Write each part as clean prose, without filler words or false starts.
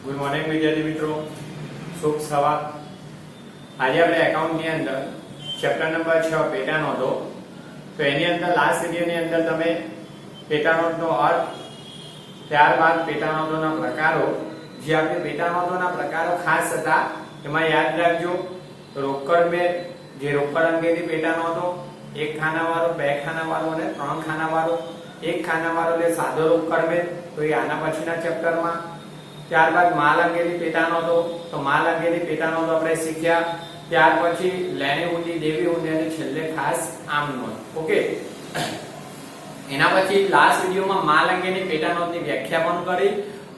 Good morning વિદ્યાર્થી મિત્રો, શુભ સવાર। આજે આપણે એકાઉન્ટની અંદર ચેપ્ટર નંબર 6 પેટા નોંધો, તો એની અંદર લાસ્ટ વિડિયોની અંદર તમે પેટા નોંધનો અર્થ, ત્યારબાદ પેટા નોંધોના પ્રકારો, જે આપણે પેટા નોંધોના પ્રકારો ખાસ હતા એમાં યાદ રાખજો। રોકડ મેળ, જે રોકડ અંગેની પેટા નોંધો, એક ખાનાવાળો, બે ખાનાવાળો અને ત્રણ ખાનાવાળો। એક ખાનાવાળો એટલે સાદો રોકડ મેળ, તો એ આના પછીના ચેપ્ટરમાં। ત્યારબાદ માલ અંગેની પેટા નોંધો, તો માલ અંગેની પેટા નોંધો આપણે શીખ્યા। ત્યાર પછી લેણી ઊંડી, દેવી ઊંડી અને છેલ્લે ખાસ આમ નોંધ। ઓકે, એના પછી લાસ્ટ વિડિયોમાં માલ અંગેની પેટા નોંધની વ્યાખ્યા પણ કરી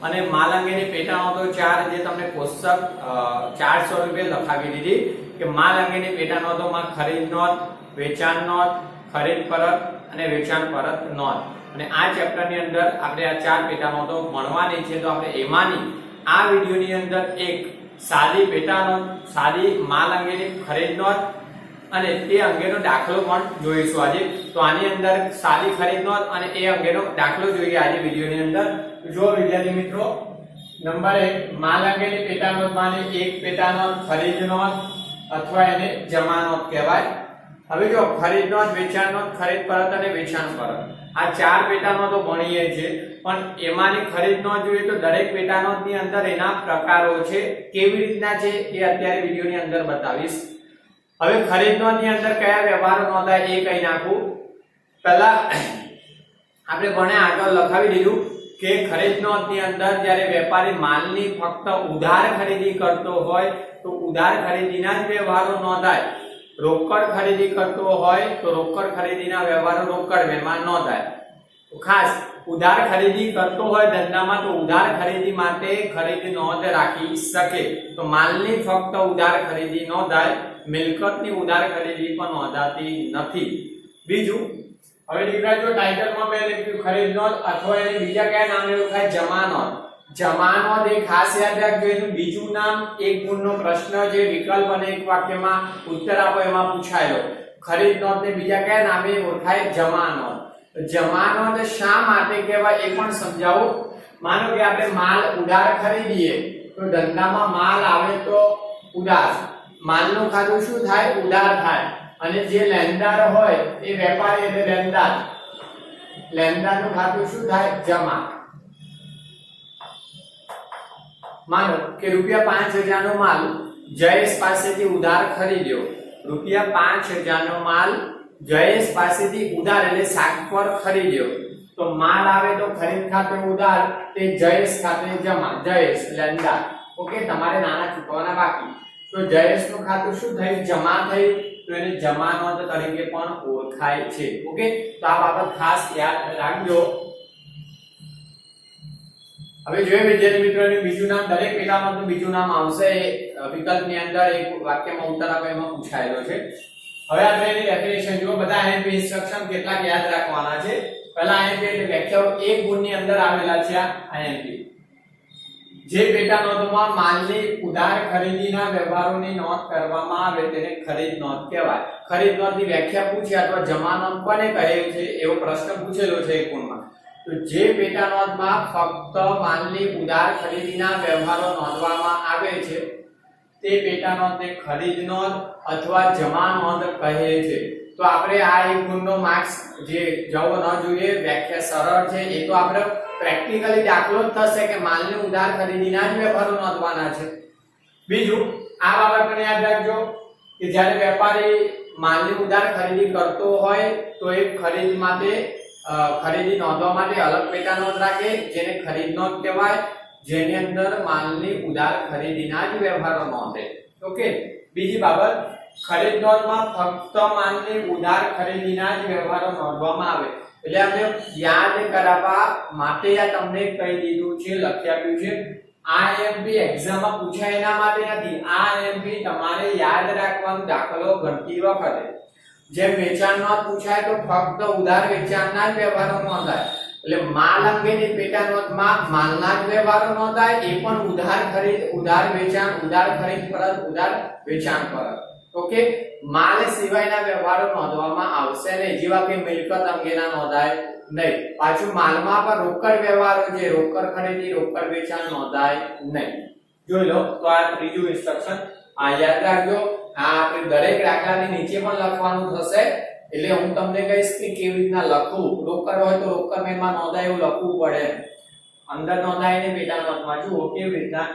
અને માલ અંગેની પેટા નોંધો 4 જે તમને કોષ્ટક 4 સ્વરૂપે લખાવી દીધી કે માલ અંગેની પેટા નોંધોમાં ખરીદ નોંધ, વેચાણ નોંધ, ખરીદ પરત અને વેચાણ પરત નોંધ। અને આ ચેપ્ટરની અંદર આપણે આ 4 પેટા નોંધો ભણવાની છે, તો આપણે એમાંની આ વિડિયોની અંદર એક સાદી પેટા નોંધ, સાદી માલ અંગેની ખરીદ નોંધ અને તે અંગેનો દાખલો પણ જોઈશું આજે। તો આની અંદર સાદી ખરીદ નોંધ અને એ અંગેનો દાખલો જોઈએ આજે વિડિયોની અંદર। જો વિદ્યાર્થી મિત્રો, નંબર 1 માલ અંગેની પેટા નોંધમાંની એક પેટા નોંધ ખરીદ નોંધ અથવા એને જમા નોંધ કહેવાય। હવે જો ખરીદ નોંધ, વેચાણ નોંધ, ખરીદ પરત અને વેચાણ પરત, આ 4 પેટા નોંધો ભણીએ છીએ, પણ એમાંની ખરીદ નોંધ જોઈએ તો દરેક પેટા નોંધની અંદર એના પ્રકારો છે, કેવી રીતના છે એ અત્યારે વિડિયોની અંદર બતાવીશ। હવે ખરીદ નોંધની અંદર કયા વ્યવહારો નોંધાય એ કહી નાખું। પહેલા આપણે ભણ્યા, આગળ લખાવી દીધું કે ખરીદ નોંધની અંદર જ્યારે વેપારી માલની ફક્ત ઉધાર ખરીદી કરતો હોય તો ઉધાર ખરીદીના જ વ્યવહારો નોંધાય। રોકડ ખરીદી કરતો હોય તો રોકડ ખરીદીના વ્યવહારો રોકડ મેળમાં નોંધાય। ખાસ ઉધાર ખરીદી કરતો હોય ધંધામાં તો ઉધાર ખરીદી માટે ખરીદ નોંધ રાખી શકે। તો માલની ફક્ત ઉધાર ખરીદી નોંધાય, મિલકતની ઉધાર ખરીદી પણ નોંધાતી નથી। બીજું, હવે દીકરા જો ટાઇટલમાં મેં લખ્યું ખરીદ નોંધ અથવા એને બીજા કયા નામે ઓળખાય? જમા નોંધ। જમા નોંધ એ ખાસ યાદ રાખજો, એનું બીજું નામ એક ગુણનો પ્રશ્ન જે વિકલ્પ અને એક વાક્યમાં ઉત્તર આપો એમાં પૂછાયેલો। ખરીદ નોંધને બીજા કયા નામે ઓળખાય? જમા નોંધ। જમા નોંધ શા માટે કહેવાય એ પણ સમજાવું। માનો કે આપણે માલ ઉધાર ખરીદીએ તો ધંધામાં માલ આવે તો ઉધાર, માલનું ખાતું શું થાય? ઉધાર થાય। અને જે લેણદાર હોય એ વેપારી એટલે લેણદાર, લેણદારનું ખાતું શું થાય? જમા। માનો કે ₹5000 નો માલ જયેશ પાસેથી ઉધાર ખરીદ્યો, ₹5000 નો માલ જયેશ પાસેથી ઉધાર એટલે શાક પર ખરીદ્યો, તો માલ આવે તો ખરીદ ખાતે ઉધાર, તે જયેશ ખાતે જમા, જયેશ લેણદાર। ઓકે, તમારે નાના ચૂકવવાના બાકી, તો જયેશ નું ખાતું શું થયું? જમા થયું, તો એને જમા નોંધ તરીકે પણ ઓળખાય છે। ઓકે, તો આ બાબત ખાસ યાદ રાખજો। હવે જોઈએ વિદ્યાર્થી મિત્રોનું બીજું નામ, દરેક પેટા નોંધનું બીજું નામ આવશે વિકલ્પની અંદર, એક વાક્યમાં ઉત્તર આપો એમાં પૂછાયેલો છે। હવે આપણે એની ડેફિનેશન જુઓ। બધા IMP ઇન્સ્ટ્રક્શન કેટલાક યાદ રાખવાના છે। પહેલા IMP એટલે વ્યાખ્યાઓ એક ગુણની અંદર આવેલા છે। આ IMP જે પેટા નોંધોમાં માલની ઉધાર ખરીદીના વ્યવહારોની નોંધ કરવામાં આવે તેને ખરીદ નોંધ કહેવાય। ખરીદ નોંધની વ્યાખ્યા પૂછી અથવા જમા નોંધ કોને કહે છે એવો પ્રશ્ન પૂછેલો છે એક ગુણમાં, તો જે પેટા નોંધમાં ફક્ત માલની ઉધાર ખરીદીના વ્યવહારો નોંધવામાં આવે છે તે પેટા નોંધને ખરીદ નોંધ અથવા જમા નોંધ કહે છે। તો આપણે આ એક ગુણનો માર્ક્સ જે જવો ન જોઈએ, વ્યાખ્યા સરળ છે, એ તો આપણે પ્રેક્ટિકલી દાખલો જ થશે કે માલની ઉધાર ખરીદીના જ વ્યવહારો નોંધવાના છે। બીજું, આ બાબત પણ યાદ રાખજો કે જ્યારે વેપારી માલની ઉધાર ખરીદી કરતો હોય તો એ ખરીદ માટે ખરીદી નોંધવા માટે અલગ પેટા નોંધ રાખે, જેને ખરીદ નોંધ કહેવાય, જેની અંદર માલની ઉધાર ખરીદીના જ વ્યવહારો નોંધે। ઓકે, બીજી બાબત, ખરીદ નોંધમાં ફક્ત માલની ઉધાર ખરીદીના જ વ્યવહારો નોંધવામાં આવે, એટલે આપણે યાદ કરાવવા માટે આ તમને કહી દીધું છે, લખી આપ્યું છે। આ IMP એક્ઝામમાં પૂછાય એના માટે નથી, આ IMP તમારે યાદ રાખવાનો દાખલો ગણતી વખતે। જેમ વેચાણ નોંધ પૂછાય તો ફક્ત ઉધાર વેચાણના જ વ્યવહારો નોંધાય, એટલે માલ અંગેની પેટા નોંધમાં માલના જ વ્યવહારો નોંધાય, એ પણ ઉધાર ખરીદ, ઉધાર વેચાણ, ઉધાર ખરીદ પરત, ઉધાર વેચાણ પરત। ઓકે, માલ સિવાયના વ્યવહારો નોંધવામાં આવશે નહીં, જેવા કે મિલકત અંગેના નોંધાય, નહીં. પાછું માલમાં પણ રોકડ વ્યવહારો છે, રોકડ ખરીદી રોકડ વેચાણ નોંધાય નહીં. જોઈ લો તો આ ત્રીજું ઇન્સ્ટ્રક્શન આ યાદ રાખજો. આ આપણે દરેક દાખલાની નીચે પણ લખવાનું થશે, એટલે હું તમને કહીશ કે કેવી રીતના લખવું. રોકડ હોય તો રોકડ મેળમાં નોંધાય એવું લખવું પડે, અંદર નોંધાય ને પેટા નોંધમાં. જુઓ કેવી રીતના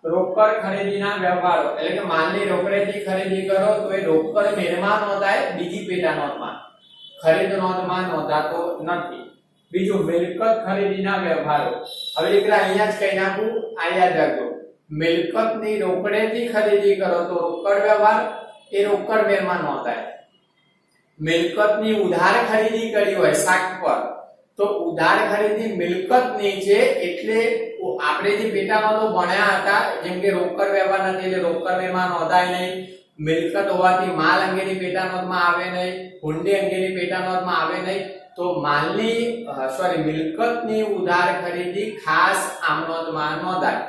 રોકડ ખરીદીના વ્યવહારો એટલે કે માલની રોકડેથી ખરીદી કરો તો એ રોકડ મેળમાં નોંધાય, બીજી પેટા નોંધમાં. ખરીદ નોંધમાં નોંધાતો નથી. બીજું મિલકત ખરીદીના વ્યવહારો. હવે દીકરા અહીંયા જ કહી નાખું, આ યાદ રાખજો. મિલકતની રોકડેથી ખરીદી કરો તો રોકડ વ્યવહાર એ રોકડ મેળમાં નોંધાય. મિલકતની ઉધાર ખરીદી કરી હોય શાક પર તો ઉધાર ખરીદી મિલકતની છે, એટલે આપણે જે પેટા નોંધો ભણ્યા હતા જેમ કે રોકડ વ્યવહાર નથી એટલે રોકડ મેળમાં નોંધાય નહીં, મિલકત હોવાથી માલ અંગેની પેટા નોંધમાં આવે નહીં, હુંડી અંગેની પેટા નોંધમાં આવે નહીં. તો મિલકતની ઉધાર ખરીદી ખાસ આમ નોંધમાં નોંધાય.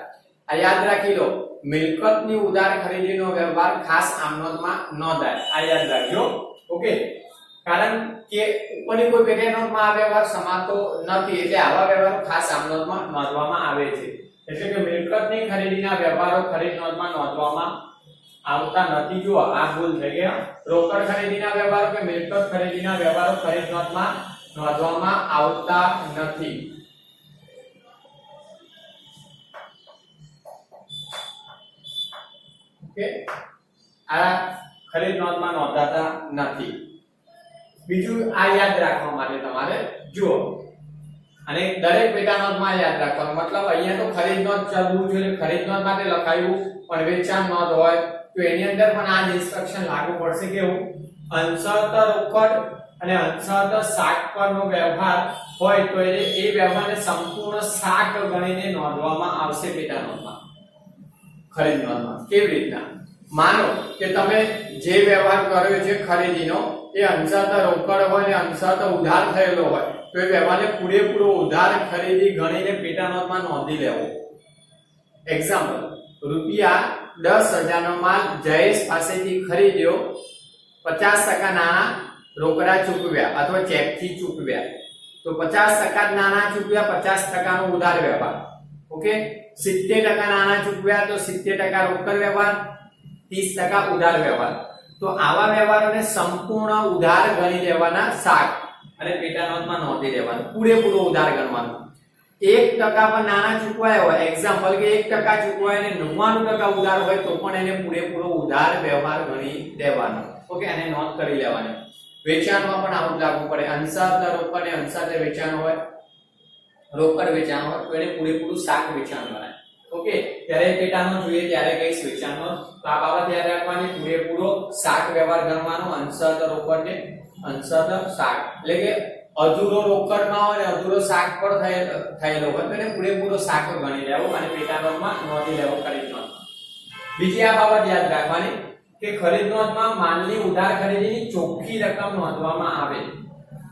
આ યાદ રાખી લો, મિલકતની ઉધાર ખરીદીનો વ્યવહાર ખાસ આમ નોંધમાં નોંધાય. આ યાદ રાખજો. ઓકે, કારણ કે ઉપરની કોઈ પેટા નોંધમાં આ વ્યવહાર સમાતો નથી, એટલે આવા વ્યવહારો ખાસ આમ નોંધમાં નોંધવામાં આવે છે. એટલે કે મિલકતની ખરીદીના વ્યવહારો ખરીદ નોંધમાં નોંધવામાં આવતા નથી. જો આ ભૂલ થઈ ગયા. રોકડ ખરીદીના વ્યવહારો કે મિલકત ખરીદીના વ્યવહારો ખરીદ નોંધમાં નોંધવામાં આવતા નથી. ઓકે, આ ખરીદ નોંધમાં નોંધાતા નથી. બીજું આ યાદ રાખવા માટે તમારે જુઓ, અને દરેક પેટા નોંધમાં યાદ રાખવાનું. મતલબ અહીંયા તો ખરીદ નોંધ ચાલવું જોઈએ, ખરીદ નોંધ માટે લખાયું, પણ વેચાણ નોંધ હોય તો એની અંદર પણ આ જ ઇન્સ્ટ્રક્શન લાગુ પડશે. કેવું? અંશતઃ રોકડ અને અંશતઃ શાક પરનો વ્યવહાર હોય તો એ વ્યવહારને સંપૂર્ણ શાક ગણીને નોંધવામાં આવશે પેટા નોંધમાં, ખરીદ નોંધમાં. કેવી રીતના? માનો કે તમે જે વ્યવહાર કર્યો છે ખરીદીનો એ અંશતઃ રોકડ હોય ને અંશતઃ ઉધાર થયેલો હોય તો એ વ્યવહારને પૂરેપૂરો ઉધાર ખરીદી ગણીને પેટા નોંધમાં નોંધી લેવો. એક્ઝામ્પલ, રૂપિયા 10,000 નો માલ જયેશ પાસેથી ખરીદ્યો, 50% નાણાં રોકડા ચૂકવ્યા અથવા ચેકથી ચૂકવ્યા તો 50% નાણાં ચૂકવ્યા, 50% નો ઉધાર વ્યવહાર. ઓકે, 70% નાણાં ચૂકવ્યા તો 70% રોકડ વ્યવહાર, 30% ઉધાર વ્યવહાર. તો આવા વ્યવહારોને સંપૂર્ણ ઉધાર ગણી લેવાના શાક અને પેટા નોંધમાં નોંધી લેવાનું, પૂરેપૂરો ઉધાર ગણવાનું. 1% પર નાણાં ચૂકવાયા હોય, એક્ઝામ્પલ કે 1% ચૂકવાય અને 99% ઉધાર હોય તો પણ એને પૂરેપૂરો ઉધાર વ્યવહાર ગણી લેવાનો. ઓકે, એને નોંધ કરી લેવાની. વેચાણમાં પણ આવું લાગુ પડે. અંશતઃ રોકડ અને અંશતઃ વેચાણ હોય, રોકડ વેચાણ હોય તો એને પૂરેપૂરું શાક વેચાણ ગણાય. ઓકે, ત્યારે પેટાનો જોઈએ ત્યારે કઈશ વેચાણનો. તો આ બાબત યાદ રાખવાની, પૂરેપૂરો શાક વ્યવહાર ગણવાનો, અંશતઃ રોકડ ને અંશતઃ શાક. એટલે કે અધૂરો રોકડમાં હોય ને અધૂરો શાક પર થયેલો હોય તો એને પૂરેપૂરો શાક ગણી લેવો અને પેટા નોંધમાં નોંધી લેવો ખરીદ નોંધ. બીજી આ બાબત યાદ રાખવાની કે ખરીદ નોંધમાં માલની ઉધાર ખરીદીની ચોખ્ખી રકમ નોંધવામાં આવે.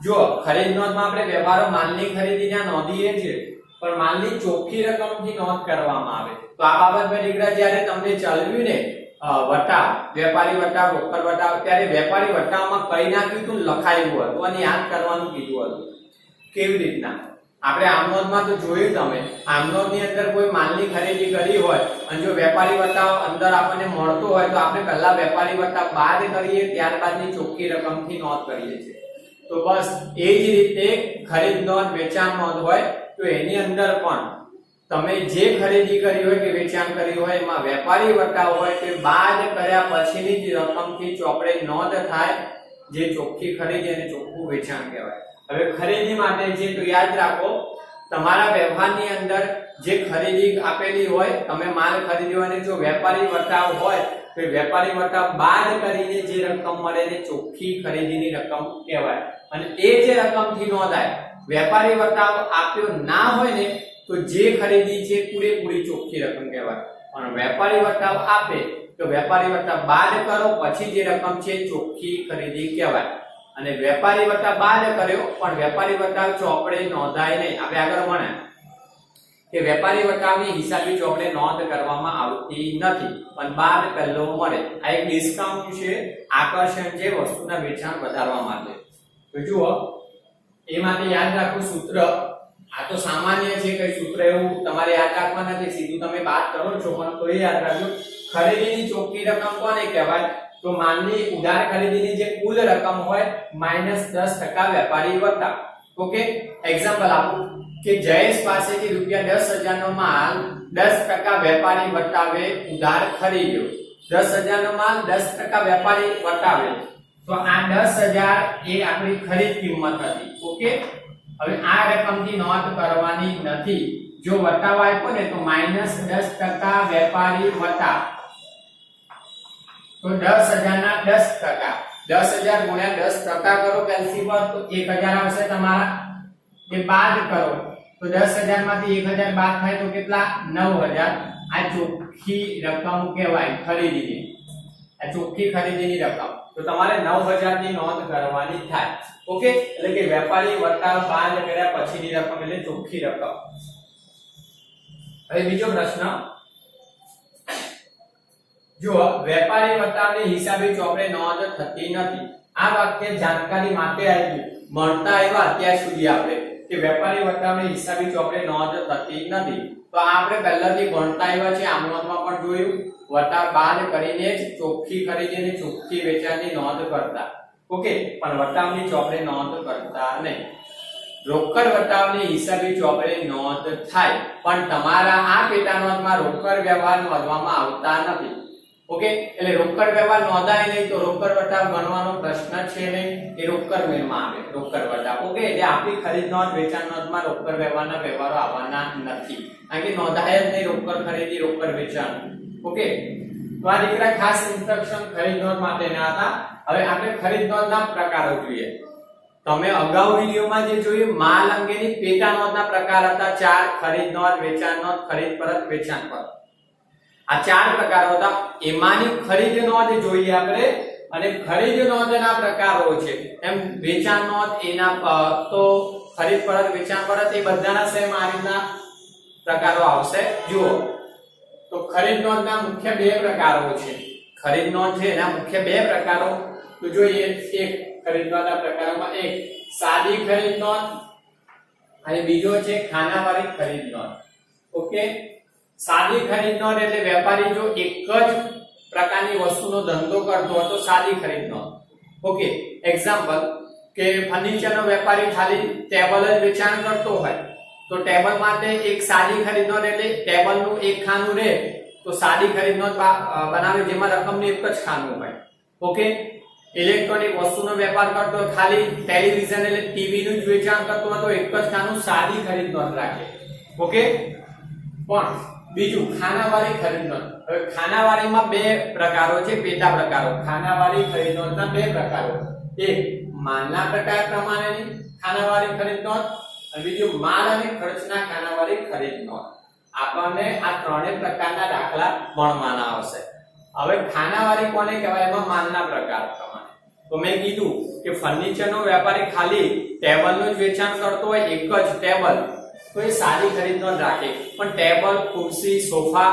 જો ખરીદ નોંધમાં આપણે વ્યવહારો માલની ખરીદીના નોંધીએ છીએ પણ માલની ચોખ્ખી રકમથી નોંધ કરવામાં આવે. તો આ બાબતમાં દીકરા જ્યારે તમને ચાલ્યું ને વટાવ, વેપારી વટાવ, રોકડ વટાવ, ત્યારે વેપારી વટાવમાં કઈ નાખ્યું હતું? લખાયું હતું અને યાદ કરવાનું કીધું હતું. કેવી રીતના? આપણે આમનોંધમાં તો જોયું, તમે આમનોંધની અંદર કોઈ માલની ખરીદી કરી હોય અને જો વેપારી વટાવ અંદર આપણને મળતો હોય તો આપણે પહેલા વેપારી વટાવ બાદ કરીએ, ત્યારબાદની ચોખ્ખી રકમથી નોંધ કરીએ છીએ. તો બસ એ જ રીતે ખરીદ નોંધ, વેચાણ નોંધ હોય તો એની અંદર પણ તમે જે ખરીદી કરી હોય કે વેચાણ કર્યું હોય એમાં વેપારી વટાવ હોય તે બાદ કર્યા પછીની જ રકમથી ચોપડે નોંધ થાય, જે ચોખ્ખી ખરીદી અને ચોખ્ખું વેચાણ કહેવાય. હવે ખરીદી માટે છે તો યાદ રાખો, તમારા વ્યવહારની અંદર જે ખરીદી આપેલી હોય, તમે માલ ખરીદ્યો અને જો વેપારી વટાવ હોય તો વેપારી વટાવ બાદ કરીને જે રકમ મળે એને ચોખ્ખી ખરીદીની રકમ કહેવાય. અને એ જે રકમથી નોંધાય, વેપારી વટાવ આપ્યો ના હોય ને તો જે ખરીદી છે પૂરેપૂરી ચોખ્ખી રકમ કહેવાય. પણ વેપારી વટાવ આપે તો વેપારી વટાવ બાદ કરો પછી જે રકમ છે ચોખ્ખી ખરીદી કહેવાય. અને વેપારી વટાવ બાદ કર્યો પણ વેપારી વટાવ ચોપડે નોંધાય નહીં. આપણે આગળ ભણ્યા કે વેપારી વટાવની હિસાબી ચોપડે નોંધ કરવામાં આવતી નથી પણ બાદ પહેલો મળે. આ એક ડિસ્કાઉન્ટ છે, આકર્ષણ છે વસ્તુના વેચાણ વધારવા માટે. તો જુઓ, એ માટે યાદ રાખો સૂત્ર આ તો સામાન્ય છે, કઈ સૂત્ર એવું તમારે યાદ રાખવા નથી, સીધું તમે વાત કરો છો, પણ તો એ યાદ રાખજો ખરીદીની ચોખ્ખી રકમ કોને કહેવાય? તો માનની ઉધાર ખરીદીની જે કુલ રકમ હોય -10% વેપારી વત્તા. ઓકે, એક્ઝામ્પલ આપું કે જયેશ પાસેથી ₹10,000 નો માલ 10% વેપારી વટાવે ઉધાર ખરીદ્યો. 10,000 નો માલ 10% વેપારી વટાવે, તો આ 10,000 એ આપણી ખરીદ કિંમત હતી. ઓકે, હવે આ રકમથી નોંધ કરવાની નથી. જો વટાવા આપ્યો ને તો -10% વેપારી વટા, તો 10,000 ના 10%, 10,000 ગુણ્યા 10% કરો કેલ્સી પર, તો 1,000 આવશે તમારા. એ બાદ કરો તો 10,000 માંથી 1,000 બાદ થાય તો કેટલા? 9,000. આ ચોખ્ખી રકમ કહેવાય ખરીદીની, આ ચોખ્ખી ખરીદીની રકમ. તો તમારે 9,000 ની નોંધ કરવાની થાય. ઓકે, એટલે કે વેપારી વત્તા બાદ કર્યા પછીની રકમ એટલે ચોખ્ખી રકમ. હવે બીજો પ્રશ્ન જો વેપારી વત્તાની હિસાબી ચોપડે નોંધ થતી નથી. આ વાક્ય જાણકારી માટે આવ્યું, મળતા આવ્યા અત્યાર સુધી આપણે કે વેપારી વત્તાની હિસાબી ચોપડે નોંધ થતી નથી. તો આપણે પહેલાથી ભણતા આવ્યા છે, આમનોંધમાં પણ જોયું, વટા બાદ કરીને જ ચોખ્ખી ખરીદી અને ચોખ્ખી વેચાણની નોંધ કરતા. ઓકે, પણ વટાવની ચોપડે નોંધ કરતા નહીં. રોકડ વટાવની હિસાબી ચોપડે નોંધ થાય, પણ તમારા આ પેટા નોંધમાં રોકડ વ્યવહાર નોંધવામાં આવતા નથી. ઓકે, એટલે રોકડ વ્યવહાર નોંધાય નહીં તો રોકડ વટાવ ગણવાનો પ્રશ્ન છે નહીં, એ રોકડ મેળમાં આવે રોકડ વટાવ. ઓકે, એટલે આપણી ખરીદ નોંધ વેચાણ નોંધમાં રોકડ વ્યવહારના વ્યવહારો આવવાના નથી, કારણ કે નોંધાય જ નહીં રોકડ ખરીદી રોકડ વેચાણ. ઓકે, તો આ દીકરા ખાસ ઇન્સ્ટ્રક્શન ખરીદ નોંધ માટેના હતા. હવે આપણે ખરીદ નોંધના પ્રકારો જોઈએ. તમે અગાઉ વિડિયોમાં જે જોયું માલ અંગેની પેટા નોંધના પ્રકાર હતા 4: ખરીદ નોંધ, વેચાણ નોંધ, ખરીદ પરત, વેચાણ પરત. આ 4 પ્રકારો હતા. એમાંની ખરીદ નોંધ જોઈએ આપણે, અને ખરીદ નોંધના પ્રકારો છે એમ વેચાણ નોંધ એના તો ખરીદ પરત, વેચાણ પરત એ બધાના સેમ આ રીતના પ્રકારો આવશે. જુઓ તો ખરીદ નોંધના મુખ્ય 2 પ્રકારો છે. ખરીદ નોંધ છે એના મુખ્ય 2 પ્રકારો તો જોઈએ. એક ખરીદ નોંધના પ્રકારોમાં એક સાદી ખરીદ નોંધ અને બીજો છે ખાનાવાળી ખરીદ નોંધ. ઓકે, સાદી ખરીદ નોંધ એટલે વેપારી જો એક જ પ્રકારની વસ્તુનો ધંધો કરતો હોય તો સાદી ખરીદ નોંધ. ઓકે, એક્ઝામ્પલ કે ફર્નિચરનો વેપારી ખાલી ટેબલ જ વેચાણ કરતો હોય તો ટેબલ માટે એક સાદી ખરીદ નોંધ એટલે ટેબલનું એક ખાનું રહે તો સાદી ખરીદ નોંધ બનાવે, જેમાં રકમનું એક જ ખાનું હોય. ઓકે, ઇલેક્ટ્રોનિક વસ્તુનો વેપાર કરતો હોય, ખાલી ટેલિવિઝન એટલે ટીવી નું જ વેચાણ કરતો હોય તો એક જ ખાનું સાદી ખરીદ નોંધ રાખે. ઓકે, પણ બીજું ખાનાવાળી ખરીદ નોંધ. હવે ખાનાવાળીમાં 2 પ્રકારો છે, પેટા પ્રકારો. ખાનાવાળી ખરીદ નોંધના 2 પ્રકારો. એક માલના પ્રકાર પ્રમાણેની ખાનાવાળી ખરીદ નોંધ અને બીજું માલ અને ખર્ચના ખાનાવાળી ખરીદ નોંધ. આપણને આ ત્રણેય પ્રકારના દાખલા ભણવાના આવશે. હવે ખાનાવાળી કોને કહેવાય? એમાં માલના પ્રકાર પ્રમાણે. તો મેં કીધું કે ફર્નિચરનો વેપારી ખાલી ટેબલનું જ વેચાણ કરતો હોય, એક જ ટેબલ, તો એ સાદી ખરીદ નોંધ રાખે. પણ ટેબલ, ખુરશી, સોફા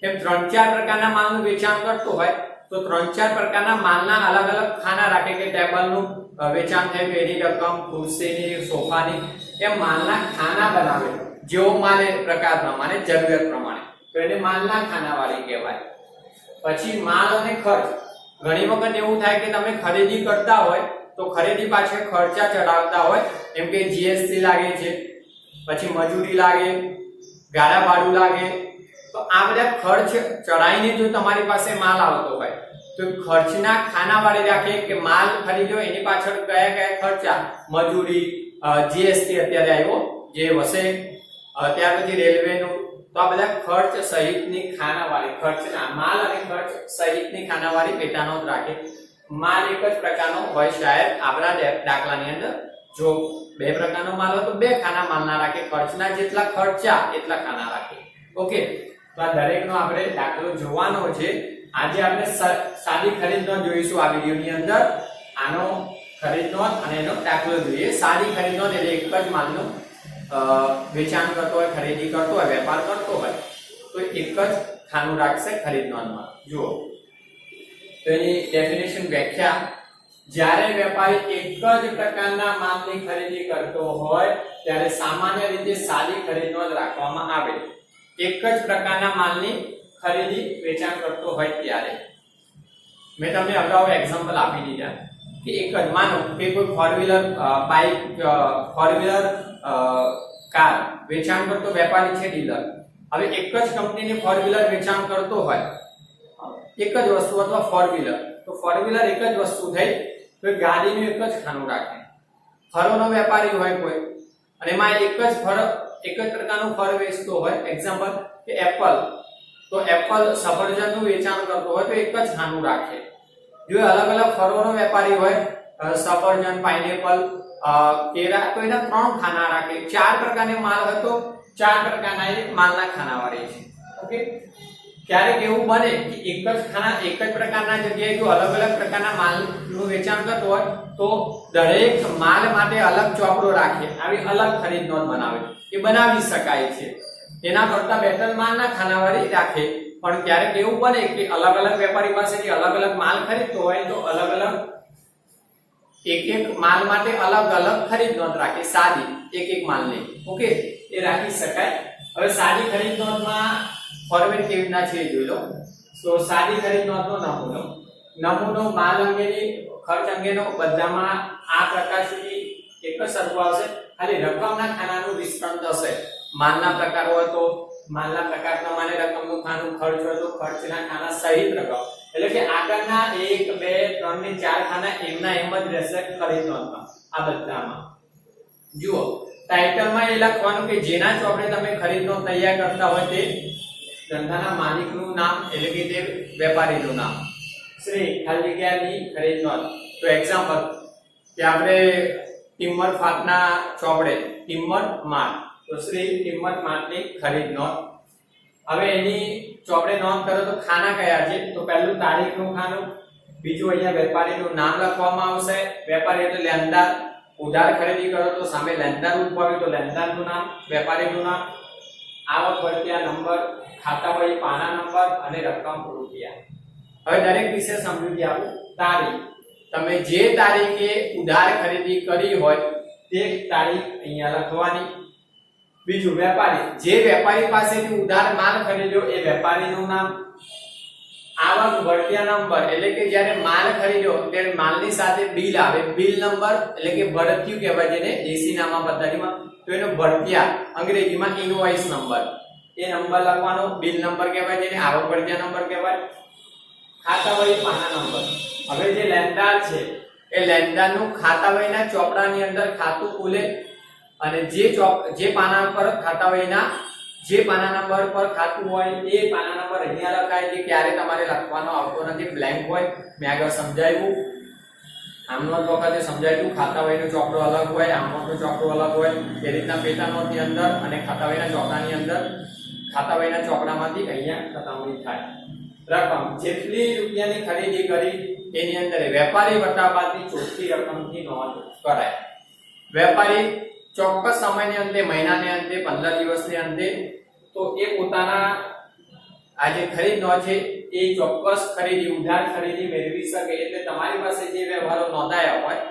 એમ 3-4 પ્રકારના માલનું વેચાણ કરતો હોય તો 3-4 પ્રકારના માલના અલગ અલગ ખાના રાખે કે ટેબલનું વેચાણ થાય તો એની રકમ, ખુરશીની, સોફાની, એમ માલના ખાના બનાવે. જેવો માલ એ પ્રકાર પ્રમાણે, જરૂરિયાત પ્રમાણે, તો એને માલના ખાનાવાળી કહેવાય. પછી માલ અને ખર્ચ. ઘણી વખત એવું થાય કે તમે ખરીદી કરતા હોય તો ખરીદી પાછળ ખર્ચા ચડાવતા હોય, એમ કે જીએસટી લાગે છે, પછી મજૂરી લાગે, ગાડા ભાડું લાગે, તો આ બધા ખર્ચ ચડાઈને જો તમારી પાસે માલ આવતો હોય તો ખર્ચના ખાનાવાળી રાખે કે માલ ખરીદ્યો એની પાછળ કયા કયા ખર્ચા, મજૂરી, જીએસટી અત્યારે આવ્યો જે વસે, ત્યાર પછી રેલવેનું, તો આ બધા ખર્ચ સહિતની ખાનાવાળી, ખર્ચના માલ અને ખર્ચ સહિતની ખાનાવાળી પેટા નોંધ રાખે. માલ એક જ પ્રકારનો હોય શાયદ આપણા દાખલાની અંદર. જો 2 પ્રકારનો માલ હોય તો 2 ખાના માલના રાખે, ખર્ચના જેટલા ખર્ચા એટલા ખાના રાખે. ઓકે, તો આ દરેકનો આપણે દાખલો જોવાનો છે. આજે આપણે સાદી ખરીદ નોંધ જોઈશું આ વિડિયોની અંદર. આનો ખરીદ નોંધ અને એનો દાખલો જોઈએ. સાદી ખરીદ નોંધ એટલે એક જ માલનું વેચાણ કરતો હોય, ખરીદી કરતો હોય, વેપાર કરતો હોય તો એક જ ખાનું રાખશે ખરીદ નોંધમાં. જુઓ તો એની ડેફિનેશન, વ્યાખ્યા જ્યારે વેપારી એક જ પ્રકારના માલની ખરીદી કરતો હોય ત્યારે સામાન્ય રીતે સાદી ખરીદ નોંધ રાખવામાં આવે. એક જ પ્રકારના માલની ખરીદી વેચાણ કરતો હોય ત્યારે. મેં તમને અગાઉ એક્ઝામ્પલ આપી દીધા કે એક જ માનો કે કોઈ four wheeler bike four wheeler car વેચાણ કરતો વેપારી છે ડીલર. હવે એક જ કંપનીની ફોર વ્હીલર વેચાણ કરતો હોય એક જ વસ્તુ અથવા ફોર વ્હીલર, તો ફોર વ્હીલર એક જ વસ્તુ થઈ તો ગાડીનું એક જ ખાનું રાખે. ફળોનો વેપારી હોય કોઈ અને એમાં એક જ પ્રકારનું ફળ વેચતો હોય, એક્ઝામ્પલ કે એપલ, તો એપલ સફરજનનું વેચાણ કરતો હોય તો એક જ ખાનું રાખે. જો અલગ અલગ ફળોનો વેપારી હોય સફરજન, પાઇનેપલ, કેળા, તો એના 3 ખાના રાખે. 4 પ્રકારના માલ હોય તો 4 પ્રકારના માલના ખાના વાળે છે. ઓકે, ક્યારેક એવું બને કે એક જ પ્રકારના જગ્યાએ જો અલગ અલગ પ્રકારના માલનું વેચાણ કરતો હોય તો દરેક માલ માટે અલગ ચોપડો રાખે, આવી અલગ ખરીદ નોંધ બનાવે. એ બનાવી શકાય છે. એના કરતા બેટર માલના ખાનાવાળી રાખે. પણ ક્યારેક એવું બને કે અલગ અલગ વેપારી પાસેથી અલગ અલગ માલ ખરીદતો હોય તો અલગ અલગ એક માલ માટે અલગ અલગ ખરીદ નોંધ રાખે, સાદી એક માલની. ઓકે, એ રાખી શકાય. હવે સાદી ખરીદ નોંધમાં ફોર્મેટ કેવી રીતના છે જોઈ લો. તો સાદી ખરીદ નોંધનો નમૂનો માલ અંગેની ખર્ચ અંગેનો બધામાં આ પ્રકાર સુધી એક જ સરખું આવશે. ખાલી રકમના ખાનાનું વિસ્તરણ થશે. માલના પ્રકાર હોય તો માલના પ્રકાર પ્રમાણે રકમનું ખાનું, ખર્ચ હોય તો ખર્ચના ખાના સહિત રકમ. એટલે કે આગળના 1 2 3 ને 4 ખાના એમના એમ જ રહેશે ખરીદ નોંધમાં. આ બધામાં જુઓ ટાઇટલમાં એ લખવાનું કે જેના ચોપડે તમે ખરીદ નોંધ તૈયાર કરતા હોય તે ધંધાના માલિકનું નામ, એટલે કે તે વેપારીનું નામ, શ્રી ખાલી જગ્યાની ખરીદ નોંધ. તો એક્ઝામ્પલ કે આપણે ટિમ્બર ફાટના ચોપડે ટિમ્બર માર્ટ, તો શ્રી ટિમ્બર માર્ટની ખરીદ નોંધ. હવે એની ચોપડે નોંધ કરો તો ખાના કયા છે? તો પહેલું તારીખનું ખાનું, બીજું અહીંયા વેપારીનું નામ લખવામાં આવશે. વેપારી એટલે લેણદાર. ઉધાર ખરીદી કરો તો સામે લેણદાર ઉદ્ભવે તો લેણદારનું નામ, વેપારીનું નામ, આવક ભરતીયા નંબર, ખાતા વહી પાના નંબર અને રકમ રૂપિયા. હવે દરેક વિશે સમજૂતી આપું. તારીખ, તમે જે તારીખે ઉધાર ખરીદી કરી હોય તે તારીખ અહીંયા લખવાની. બીજું વેપારી, જે વેપારી પાસેથી ઉધાર માલ ખરીદ્યો એ વેપારીનું નામ. આવક ભરતીયા નંબર, એટલે કે જ્યારે માલ ખરીદ્યો ત્યારે માલની સાથે બિલ આવે, બિલ નંબર એટલે કે ભરતીયું કહેવાય જેને દેશી નામા પદ્ધતિમાં, તો એનો ભરતીયા અંગ્રેજીમાં ઇનવોઇસ નંબર, એ નંબર લખવાનો. બિલ નંબર કહેવાય જેને આવક ભરતીયા નંબર કહેવાય. ખાતા વહી પાના નંબર, હવે જે લેણદાર છે એ લેણદારનું ખાતા વહીના ચોપડાની અંદર ખાતું ખુલે અને જે પાના પર ખાતા વહીના જે પાના નંબર પર ખાતું હોય એ પાના નંબર અહીંયા લખાય છે. ક્યારે તમારે લખવાનો આવતો નથી, બ્લેન્ક હોય. મેં આગળ સમજાવ્યું, આમનો વખતે સમજાવ્યું ખાતા વહીનો ચોપડો અલગ હોય, આમનો ચોપડો અલગ હોય. એ રીતના પેટા નોટની અંદર અને ખાતા વહીના ચોપડાની અંદર ખાતા વહીના ચોપડામાંથી અહીંયા ખતાવણી થાય. રકમ, જેટલી રૂપિયાની ખરીદી કરી એની અંદર વેપારી વટા બાદની ચોખ્ખી રકમથી નોંધ કરાય. વેપારી ચોક્કસ સમયને અંતે, મહિનાને અંતે, 15 દિવસને અંતે તો એ પોતાના આ જે ખરીદ નોંધ છે એ ચોક્કસ ખરીદી, ઉધાર ખરીદી મેળવી શકે. એટલે તમારી પાસે જે વ્યવહારો નોંધાયા હોય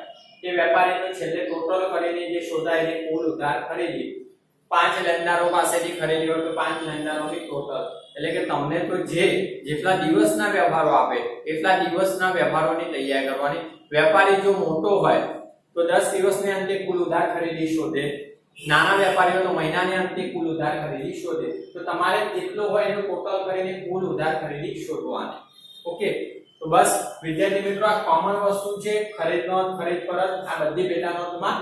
એ વેપારીનો છેલ્લે ટોટલ કરીને જે શોધાય એ કુલ ઉધાર ખરીદી. 5 લેણદારો પાસેથી ખરીદી હોય તો 5 લેણદારોની ટોટલ, એટલે કે તમને તો જેટલા દિવસના વ્યવહારો આપે એટલા દિવસના વ્યવહારોની તૈયારી કરવાની. વેપારી જો મોટો હોય તો 10 દિવસને અંતે કુલ ઉધાર ખરીદી શોધે. નાના વેપારીઓ તો મહિનાને અંતે કુલ ઉધાર ખરીદી શોધે. તો તમારે જેટલો હોય એનું ટોટલ કરીને કુલ ઉધાર ખરીદી શોધવાની. ઓકે, તો બસ વિદ્યાર્થી મિત્રો આ કોમન વસ્તુ છે. ખરીદ નોંધ, ખરીદ પરત, આ બધી પેટા નોંધમાં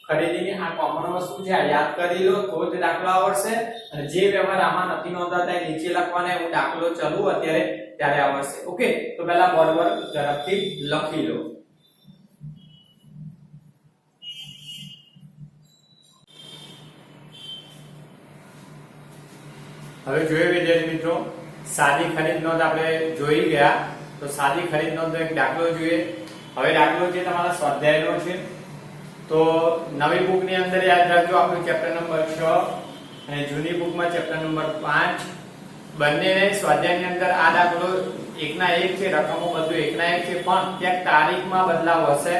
ખરીદીની આ કોમન વસ્તુ છે. આ યાદ કરી લો તો જ દાખલો આવડશે. અને જે વ્યવહાર આમાં નથી નોંધાતા એ નીચે લખવાના. હું દાખલો ચલું અત્યારે ત્યારે આવડશે. ઓકે, તો પહેલા બોર્ડ પર ઝડપથી લખી લો. હવે જોઈએ વિદ્યાર્થી મિત્રો, સાદી ખરીદ નોંધ આપણે જોઈ ગયા. તો સાદી ખરીદ નોંધનો એક દાખલો જોઈએ. હવે દાખલો જે તમારા સ્વાધ્યાયનો છે તો નવી બુકની અંદર યાદ રાખજો આપણું ચેપ્ટર નંબર 6 અને જૂની બુકમાં ચેપ્ટર નંબર 5 બંનેને સ્વાધ્યાયની અંદર આ દાખલો એકના એક છે, રકમો બધું એકના એક છે, પણ ક્યાંક તારીખમાં બદલાવ હશે.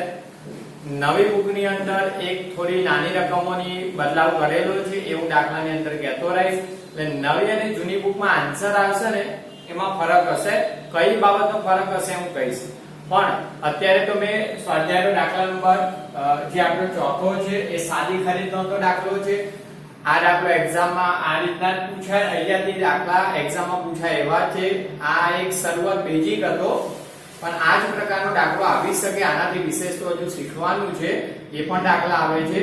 નવી બુકની અંદર એક થોડી નાની રકમોની બદલાવ કરેલો છે એવું દાખલાની અંદર કહેતો રહીશ. એટલે નવી અને જૂની બુકમાં આન્સર આવશે ને એમાં ફરક હશે. કઈ બાબતનો ફરક હશે હું કહીશ. પણ અત્યારે તો મેં સ્વાધ્યાયનો દાખલા નંબર જે આપણો ચોથો છે એ સાદી ખરીદનો તો દાખલો છે. આ દાખલો એક્ઝામમાં આ રીતના જ પૂછાય. અહીંયાથી દાખલા એક્ઝામમાં પૂછાય એવા છે. આ એક શરૂઆત બેઝિક હતો, પણ આ જ પ્રકારનો દાખલો આવી શકે. આનાથી વિશેષ તો હજુ શીખવાનું છે. એ પણ દાખલા આવે છે.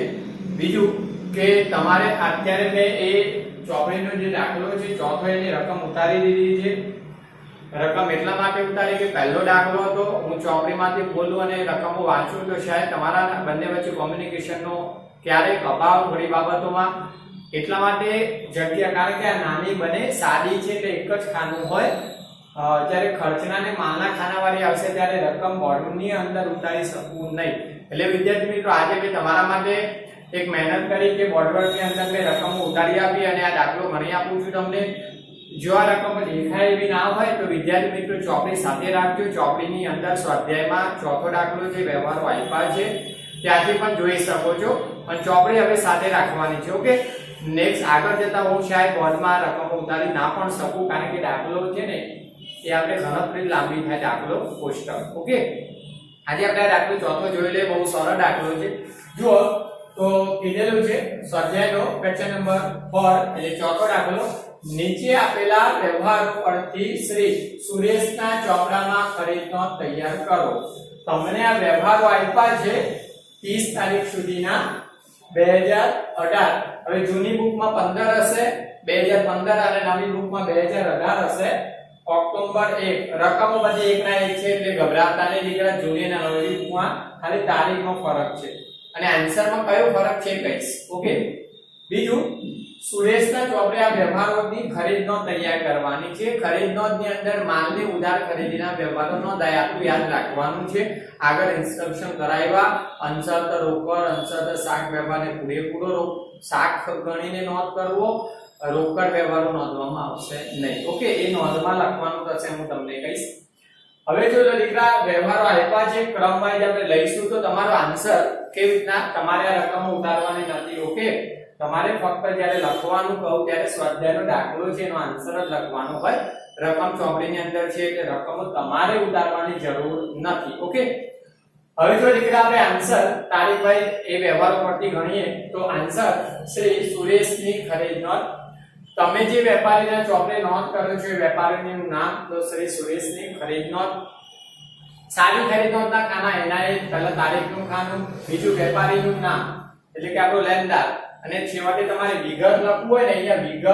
બીજું કે તમારે અત્યારે મેં એ ચોપડીનો જે દાખલો છે ચોથો એની રકમ ઉતારી દીધી છે. રકમ એટલા માટે ઉતારી કે પહેલો દાખલો હતો, હું ચોપડીમાંથી બોલું અને રકમો વાંચું તો શાયદ તમારા બંને વચ્ચે કોમ્યુનિકેશનનો ક્યારેક અભાવ થોડી બાબતોમાં, એટલા માટે જગ્યા, કારણ કે આ નાની બને સાદી છે એટલે એક જ ખાનું હોય. જ્યારે ખર્ચના ને માલના ખાનાવાળી આવશે ત્યારે રકમ બોર્ડની અંદર ઉતારી શકું નહીં. એટલે વિદ્યાર્થી મિત્રો આજે મેં તમારા માટે એક મહેનત કરી કે બોર્ડની અંદર મેં રકમો ઉતારી આપી અને આ દાખલો ગણી આપું છું તમને. જો આ રકમ દેખાય એવી ના હોય તો વિદ્યાર્થી મિત્રો ચોપડી સાથે રાખજો. ચોપડીની અંદર સ્વાધ્યાયમાં ચોથો દાખલો જે વ્યવહારો આપ્યા છે ત્યાંથી પણ જોઈ શકો છો, પણ ચોપડી હવે સાથે રાખવાની છે. ઓકે, નેક્સ્ટ આગળ જતા હું શાયદ બોર્ડમાં રકમો ઉતારી ના પણ શકું, કારણ કે દાખલો છે ને એ આપણે ગણતરી લાંબી થાય દાખલો કોષ્ટક. ઓકે, આજે આપણે આ દાખલો ચોથો જોઈ લઈએ. બહુ સરળ દાખલો છે. જુઓ તો કીધેલું છે સ્વાધ્યાયનો ક્વેશ્ચન નંબર 4 એટલે ચોથો દાખલો. નીચે આપેલા વ્યવહારો પરથી શ્રી સુરેશના ચોપડામાં ખરીદનો તૈયાર કરો. તમને આ વ્યવહારો આપ્યા છે 30 તારીખ સુધીના 2018. હવે જૂની બુકમાં 15 હશે 2015 અને નવી બુકમાં 2018 હશે. ઓક્ટોબર 1. રકમો બધી એકના એક છે એટલે ગભરાતા નહીં દીકરા. જૂની અને નવી બુકમાં ખાલી તારીખનો ફરક છે અને આન્સરમાં કયો ફરક છે કહીશ. ઓકે, બીજું સુરેશના ચોપડે આ વ્યવહારોની ખરીદ નોંધ તૈયાર કરવાની છે. ખરીદ નોંધની અંદર માલની ઉધાર ખરીદીના વ્યવહારો નોંધાય આટલું યાદ રાખવાનું છે. આગળ ઇન્સ્ટ્રક્શન કરાવ્યા. અંશત રોકડ, અંશત શાક વ્યવહારને પૂરેપૂરો શાક ગણીને નોંધ કરવો, રોકડ વ્યવહારો નોંધવામાં આવશે નહીં. ઓકે, એ નોંધમાં લખવાનું થશે, હું તમને કહીશ. હવે જો દીકરા વ્યવહારો આપ્યા છે ક્રમ વાઇઝ આપણે લઈશું તો તમારો આન્સર કેવી રીતના, તમારે આ રકમ ઉતારવાની નથી. ઓકે, તમારે ફક્ત જ્યારે લખવાનું કહું ત્યારે સ્વાધ્યાયનો દાખલો છે એનો આન્સર જ લખવાનો હોય. રકમ ચોપડીની અંદર છે એટલે રકમો તમારે ઉતારવાની જરૂર નથી. ઓકે, હવે જો દીકરા આપણે આન્સર તારીખ વાઇઝ એ વ્યવહારો પરથી ગણીએ તો આન્સર શ્રી સુરેશની ખરીદ નોંધ. તમે જે વેપારીના ચોપડે નોંધ કરો છો એ વેપારીનું નામ તો શ્રી સુરેશની ખરીદ નોંધ. સાદી ખરીદ નોંધના ખાના એના એ પહેલા તારીખનું ખાનું, બીજું વેપારીનું નામ એટલે કે આપણો લેનદાર, અને છેવટે તમારે વિગત લખવું હોય ને અહીંયા વિગત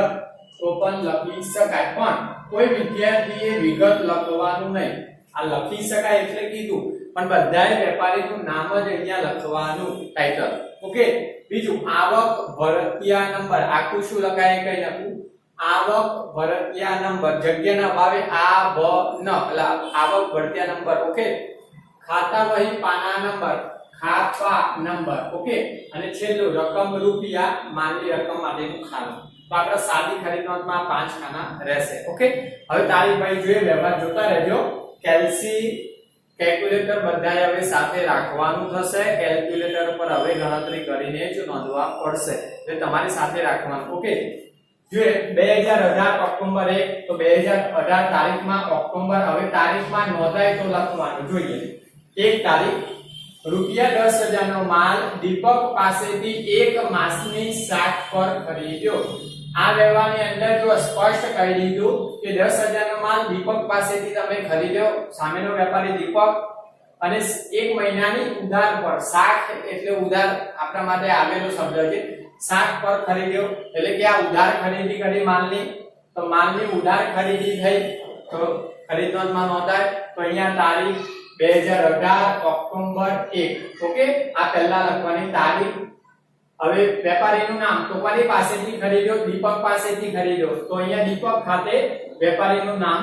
તો પણ લખી શકાય, પણ કોઈ વિદ્યાર્થીએ વિગત લખવાનું નહીં. આ લખી શકાય એટલે કીધું, પણ બધાય વેપારીનું નામ જ અહીંયા લખવાનું, ટાઇટલ. ઓકે, બીજું આવક ભરતિયા નંબર. આખું શું લખાય કઈ લખું? આવક ભરતિયા નંબર. જગ્યાના ભાવે આ ભ ન એટલે આવક ભરતિયા નંબર. ઓકે, ખાતા વહી પાના નંબર, ખાતા નંબર. ઓકે, અને છેલ્લું રકમ રૂપિયા, માલની રકમ માટેનું ખાનું. તો આપણે સાદી ખરીદ નોંધમાં 5 ખાના રહેશે. ઓકે, હવે તારીખ ભાઈ જોઈએ, વ્યવહાર જોતા રહેજો. કેલ્ક્યુલેટર બધાય હવે સાથે રાખવાનું થશે. કેલ્ક્યુલેટર પર હવે ગણતરી કરીને જ નોંધવા પડશે, એટલે તમારે સાથે રાખવાનું. ઓકે, જોઈએ 2018 ઓક્ટોબર 1 તો 2018 તારીખમાં ઓક્ટોબર. હવે તારીખમાં નોંધાય તો લખવાનું. જોઈએ 1 તારીખ રૂપિયા 10,000 નો માલ દીપક પાસેથી 1 માસની શાક પર ખરીદ્યો. આ વ્યવહારની અંદર જો સ્પષ્ટ કહી દીધું કે 10,000 નો માલ દીપક પાસેથી તમે ખરીદ્યો, સામેનો વેપારી દીપક, અને 1 મહિનાની ઉધાર પર. શાક એટલે ઉધાર આપણા માટે આવેલો શબ્દ છે. શાક પર ખરીદ્યો એટલે કે આ ઉધાર ખરીદી કરી માલની, તો માલની ઉધાર ખરીદી થઈ તો ખરીદ નોંધમાં નોંધાય. તો અહીંયા તારીખ 2018 ઓક્ટોબર 1. ઓકે, આ પહેલા લખવાની તારીખ. હવે વેપારીનું નામ તો કોની પાસેથી ખરીદ્યો? દીપક પાસેથી ખરીદ્યો, તો અહીંયા દીપક ખાતે વેપારીનું નામ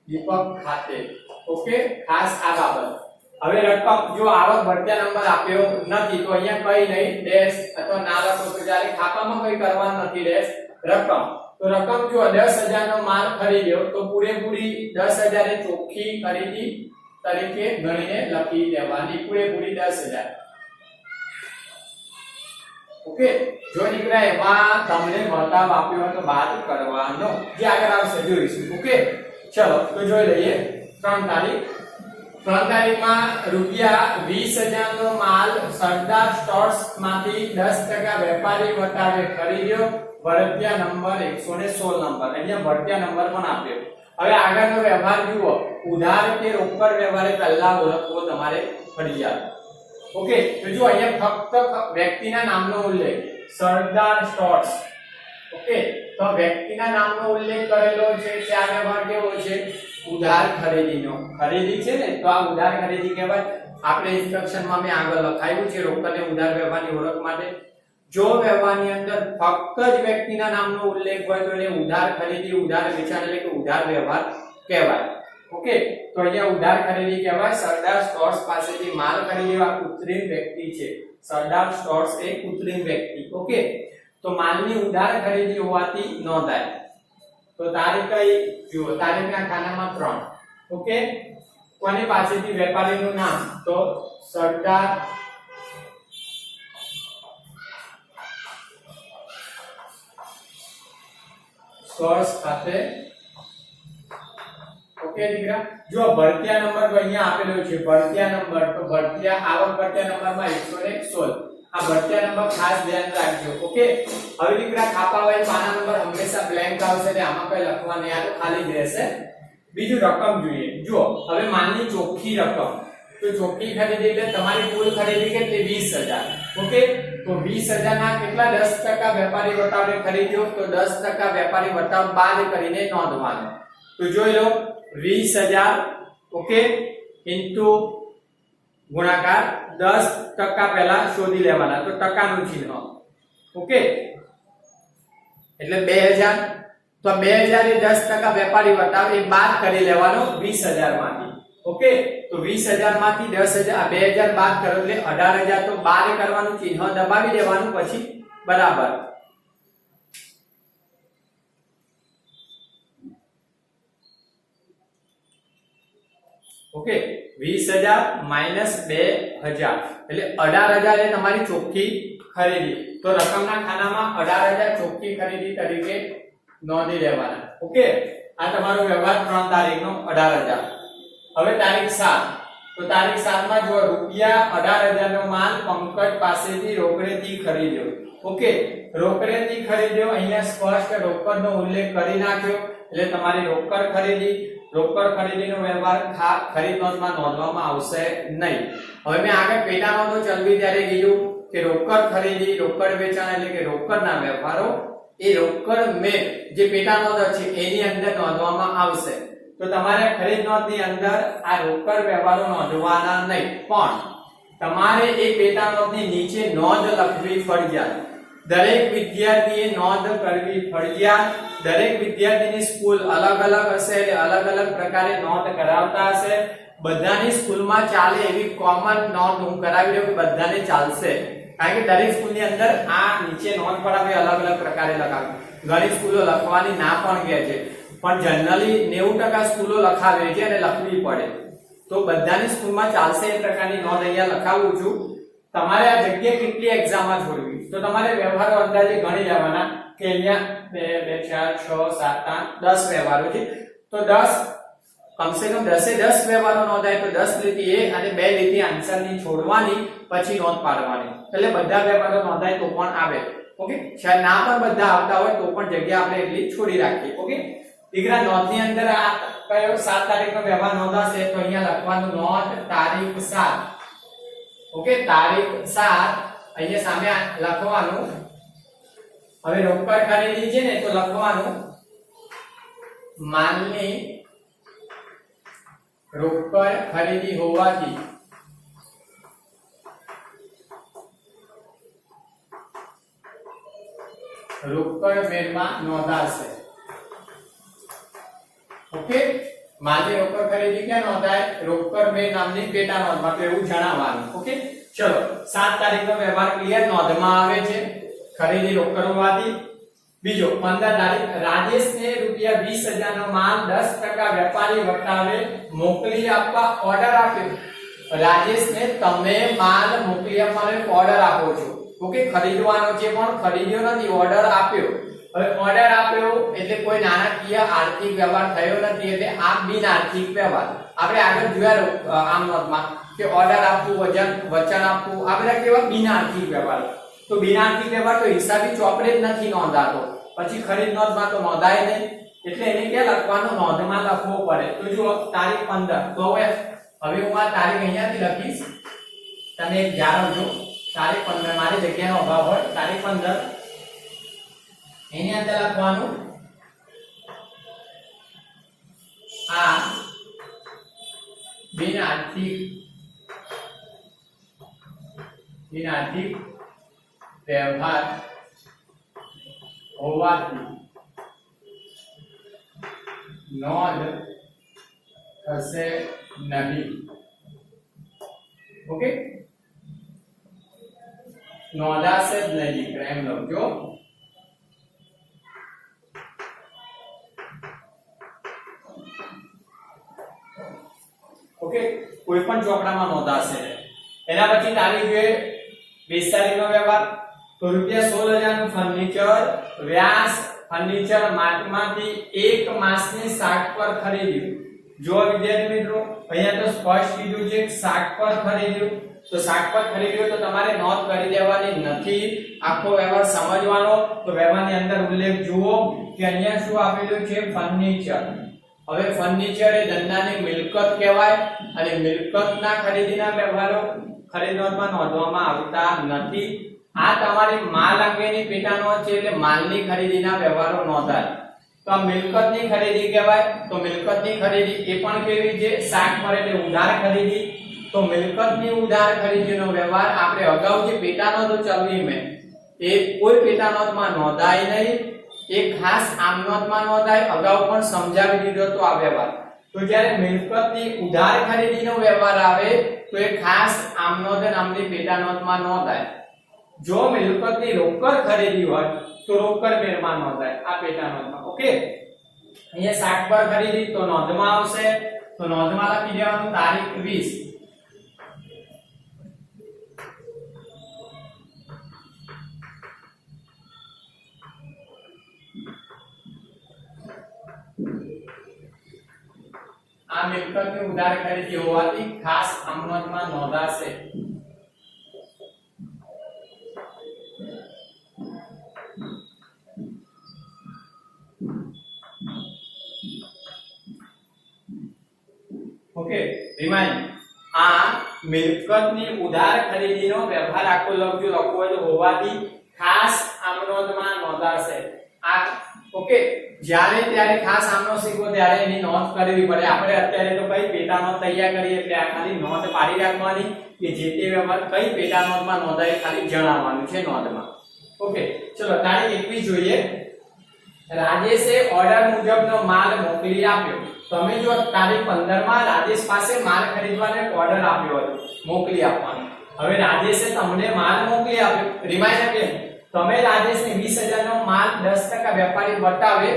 દીપક ખાતે. ઓકે, ખાસ આ બાબત. હવે રકમ જો આવક ભરત્યા નંબર આપ્યો નથી તો અહીંયા કઈ નહીં ડેશ અથવા ના લખો તો ચાલે, ખાતામાં કઈ કરવાનું નથી ડેશ રકમ. તો રકમ જો 10000 નો માલ ખરીદ્યો તો પૂરેપૂરી 10000 એ ચોખ્ખી ખરીદી તરીકે ગણીને લખી દેવાની, પૂરેપૂરી 10000. ઓકે, જો દીકરા એમાં તમને બતાવ આપ્યો હોય તો બાદ કરવાનો, જે આગળ આવશે જોઈશું. ઓકે, ચલો તો જોઈ લઈએ 3 તારીખ. 3 તારીખમાં રૂપિયા 20000 નો માલ સરદાર સ્ટોર્સ માંથી 10% વેપારી વટાવે ખરીદ્યો, ભરત્યા નંબર 116 નંબર. અહીંયા ભરત્યા નંબર પણ આપ્યો. હવે આગળનો વ્યવહાર જુઓ, ઉધાર કે રોકડ વ્યવહારે પહેલા ઓળખવો તમારે ફરજિયાત. ઓકે, તો જો અહીંયા ફક્ત વ્યક્તિના નામનો ઉલ્લેખ સરદાર સ્ટોર્સ. ઓકે, તો વ્યક્તિના નામનો ઉલ્લેખ કરેલો છે કે આ વ્યવહાર કેવો છે? ઉધાર ખરીદીનો. ખરીદી છે ને તો આ ઉધાર ખરીદી કહેવાય. આપણે ઇન્સ્ટ્રક્શનમાં મેં આગળ લખાયું છે રોકડ અને ઉધાર વ્યવહારની ઓળખ માટે. જો વ્યવહારની અંદર ફક્ત જ વ્યક્તિના નામનો ઉલ્લેખ હોય તો એને ઉધાર ખરીદી, ઉધાર વેચાણ એટલે કે ઉધાર વ્યવહાર કહેવાય. ઓકે, તો અહીંયા ઉધાર ખરીદી કહેવાય. સરદાર સ્ટોર્સ પાસેથી માલ ખરીદવા કૃત્રિમ વ્યક્તિ છે. સરદાર સ્ટોર્સ એ કૃત્રિમ વ્યક્તિ. ઓકે, તો માલની ઉધાર ખરીદી હોવાથી નોંધાય. તો તારીખ કઈ જુઓ, તારીખના ખાનામાં 3. ઓકે, કોની પાસેથી? વેપારીનું નામ તો સરદાર સ્ટોર્સ ખાતે. ઓકે દીકરા, જો ભરત્યા નંબર તો અહીંયા આપેલો છે, ભરત્યા નંબર. તો ભરત્યા આવક ભરત્યા નંબરમાં 116. આ ભરત્યા નંબર ખાસ ધ્યાન રાખજો. ઓકે, હવે દીકરા ખાપા વાળી પાના નંબર હંમેશા બ્લેન્ક આવશે એટલે આમાં કઈ લખવા નહીં, આ તો ખાલી જ રહેશે. બીજું રકમ જોઈએ. જો હવે માલની ચોખ્ખી રકમ, તો ચોખ્ખી ખરીદી એટલે તમારી કુલ ખરીદી કેટલી? 20000. ઓકે, તો 20000 ના કેટલા 10% વેપારી વટાવે ખરીદ્યો, તો 10% વેપારી વટાવ બાદ કરીને નોંધવાનો. તો જોઈ લો 20000 ઓકે ઇન્ટુ ગુણાકાર 10% પહેલા શોધી લેવાના, તો ટકાનું ચિહ્ન. ઓકે, એટલે 2000. તો 2000 એ 10% વેપારી વટાવ એ બાદ કરી લેવાનો 20000 માંથી. ઓકે, તો 20000 માંથી 10000 2000 બાદ કરો એટલે 18000. તો બાદ કરવાનું ચિહ્ન દબાવી દેવાનું, પછી બરાબર. ઓકે, 20000 માઈનસ 2000 એટલે 18000 એ તમારી ચોખ્ખી ખરીદી. તો રકમના ખાનામાં 18000 ચોખ્ખી ખરીદી તરીકે નોંધી લેવાના. ઓકે, આ તમારો વ્યવહાર 3 તારીખનો 18000. હવે તારીખ 7. તો તારીખ 7 માં જો રૂપિયા 18000 નો માલ પંકજ પાસેથી રોકડેથી ખરીદ્યો. ઓકે, રોકડેથી ખરીદ્યો. અહીંયા સ્પષ્ટ રોકડનો ઉલ્લેખ કરી નાખ્યો એટલે તમારી રોકડ ખરીદી, રોકડ ખરીદીનો વ્યવહાર ખરીદ નોંધમાં નોંધવામાં આવશે નહીં. હવે મેં આગળ પેટા નોંધો ચલવી ત્યારે કીધું કે રોકડ ખરીદી, રોકડ વેચાણ એટલે કે રોકડના વ્યવહારો એ રોકડ મેં જે પેટા નોંધ છે એની અંદર નોંધવામાં આવશે. તો તમારે ખરીદ નોંધની અંદર આ રોકડ વ્યવહારો નોંધવાના નહીં, પણ તમારે એ પેટા નોંધની નીચે નોંધ લખવી ફરજિયાત. દરેક વિદ્યાર્થીએ નોંધ કરવી ફરજિયાત. દરેક વિદ્યાર્થીની સ્કૂલ અલગ અલગ હશે એટલે અલગ અલગ પ્રકારે નોંધ કરાવતા હશે. બધાની સ્કૂલમાં ચાલે એવી કોમન નોંધ હું કરાવી દઉં કે બધાને ચાલશે, કારણ કે દરેક સ્કૂલની અંદર આ નીચે નોંધ પડાવે અલગ અલગ પ્રકારે લખાવે. ઘણી સ્કૂલો લખવાની ના પણ કહે છે, પણ જનરલી 90% સ્કૂલો લખાવે છે અને લખવી પડે. તો બધાની સ્કૂલમાં ચાલશે એ પ્રકારની નોંધ અહીંયા લખાવું છું. તમારે આ જગ્યા કેટલી એક્ઝામમાં છોડવી, તો તમારે વ્યવહારો અંદાજે ગણી લેવાના કે અહીંયા 2 4 6 7 8 10 વ્યવહારો છે. તો 10 કમસે કમ 10 વ્યવહારો નોંધાય તો 10 લીટી એ અને 2 લીટી આન્સરની છોડવાની, પછી નોંધ પાડવાની. એટલે બધા વ્યવહારો નોંધાય તો પણ આવે. ઓકે, શાયદ ના પણ બધા આવતા હોય તો પણ જગ્યા આપણે એટલી છોડી રાખીએ. ઓકે દીકરા, નોંધની અંદર આ કયો 7 તારીખનો વ્યવહાર નોંધાશે તો અહીંયા લખવાનું નોંધ તારીખ 7. ઓકે, તારીખ 7 અહીંયા સામે લખવાનું. હવે રોકડ ખરીદી છે ને તો લખવાનું માલની રોકડ ખરીદી હોવાથી રોકડ મેળમાં નોંધાશે. ઓકે, માલની રોકડ ખરીદી ક્યાં નોંધાય? રોકડ મેળ નામની પેટા નોંધમાં. તો એવું જણાવવાનું. ઓકે, ચલો 7 તારીખનો વ્યવહાર ક્લિયર, નોંધમાં આવે છે ખરીદી રોકડ હોવાથી. બીજો 15 તારીખ, રાજેશને ₹20,000 નો માલ 10% વેપારી વટાવે મોકલી આપવા ઓર્ડર આપ્યો. રાજેશને તમે માલ મોકલી આપવાનો ઓર્ડર આપો છો. ઓકે, ખરીદવાનો છે પણ ખરીદ્યો નથી, ઓર્ડર આપ્યો. હવે ઓર્ડર આપ્યો એટલે કોઈ નાણાકીય આર્થિક વ્યવહાર થયો નથી, એટલે આ બિન આર્થિક વ્યવહાર. આપણે આગળ જોયા આમ નોંધમાં કે ઓર્ડર આપવું, વચન આપવું, આ બધા કેવા બિન આર્થિક વ્યવહાર. તો બિન આર્થિક વ્યવહાર તો હિસાબી ચોપડે જ નથી નોંધાતો, પછી ખરીદ નોંધમાં તો નોંધાય નહીં, એટલે એને ક્યાં લખવાનું? નોંધમાં લખવો પડે. તો જુઓ તારીખ 15. તો હવે હું આ તારીખ અહીંયાથી લખીશ, તમે એક જાણો તારીખ 15, મારી જગ્યાનો અભાવ હોય, તારીખ 15 એની અંદર લખવાનું આ બિન આર્થિક વ્યવહાર હોવાથી નોંધ થશે નહીં. ઓકે, નોંધાશે જ નહીં, એમ લખજો. ઓકે, કોઈ પણ ચોપડામાં નોંધાશે. એના પછી તારીખ જોઈએ 20 તારીખનો વ્યવહાર. તો ₹16,000 નું ફર્નિચર વ્યાસ ફર્નિચર માર્ટમાંથી 1 માસની 60 પર ખરીદ્યું. જો વિદ્યાર્થી મિત્રો અહીંયા તો સ્પષ્ટ કીધું છે 60 પર ખરીદ્યું. તો 60 પર ખરીદ્યું તો તમારે નોંધ કરી દેવાની નથી, આખો વ્યવહાર સમજવાનો. તો વ્યવહારની અંદર ઉલ્લેખ જુઓ કે અહીંયા શું આપેલું છે? ફર્નિચર. હવે ફર્નિચર એ ધંધાની મિલકત કહેવાય, અને મિલકતના ખરીદીના વ્યવહારો ખરીદ નોંધમાં નોંધવામાં આવતા નથી. આ તમારી માલ અંગેની પેટા નોંધ છે, એટલે માલની ખરીદીના વ્યવહારો નોંધાય. તો આ મિલકતની ખરીદી કહેવાય. તો મિલકતની ખરીદી એ પણ કેવી છે? 60 પર એટલે ઉધાર ખરીદી. તો મિલકતની ઉધાર ખરીદીનો વ્યવહાર આપણે અગાઉ જે પેટા નોંધો ચલાવી મેં, એ કોઈ પેટા નોંધમાં નોંધાય નહીં, એ ખાસ આમ નોંધમાં નોંધાય. અગાઉ પણ સમજાવી દીધો તો આ વ્યવહાર. તો જ્યારે મિલકતની ઉધાર ખરીદીનો વ્યવહાર આવે તો એ ખાસ આમ નોંધ નામની પેટા નોંધમાં નોંધાય. જો મિલકતની રોકડ ખરીદી હોય તો રોકડ મેળમાં નોંધાય આ પેટા નોંધમાં. ઓકે, અહીંયા 60 પર ખરીદી તો નોંધમાં આવશે. તો નોંધમાં લખી દેવાનું તારીખ 20. આ મિલકતની ઉધાર ખરીદી હોવાથી ખાસ આમ નોંધમાં નોંધાશે. ઓકે, રિમાઇન્ડ આ મિલકતની ઉધાર ખરીદીનો વ્યવહાર આખો લખજો હોવાથી ખાસ આમ નોંધમાં નોંધાશે. આ ઓકે, જ્યારે ત્યારે ખાસ આમનો શીખો ત્યારે એની નોંધ કરવી પડે. આપણે અત્યારે તો કઈ પેટા નોંધ તૈયાર કરીએ એટલે આ ખાલી નોંધ પાડી રાખવાની કે જે તે વ્યવહાર કઈ પેટા નોંધમાં નોંધાય ખાલી જણાવવાનું છે નોંધમાં. ઓકે, ચલો તારીખ 21 જોઈએ. રાજેશે ઓર્ડર મુજબનો માલ મોકલી આપ્યો. તમે જો તારીખ 15 માં રાજેશ પાસે માલ ખરીદવાનો ઓર્ડર આપ્યો હતો, મોકલી આપવાનો. હવે રાજેશે તમને માલ મોકલી આપ્યો. રિમાઇન્ડ આપે તમે રાજેશને 20,000 નો માલ 10% વેપારી વટાવે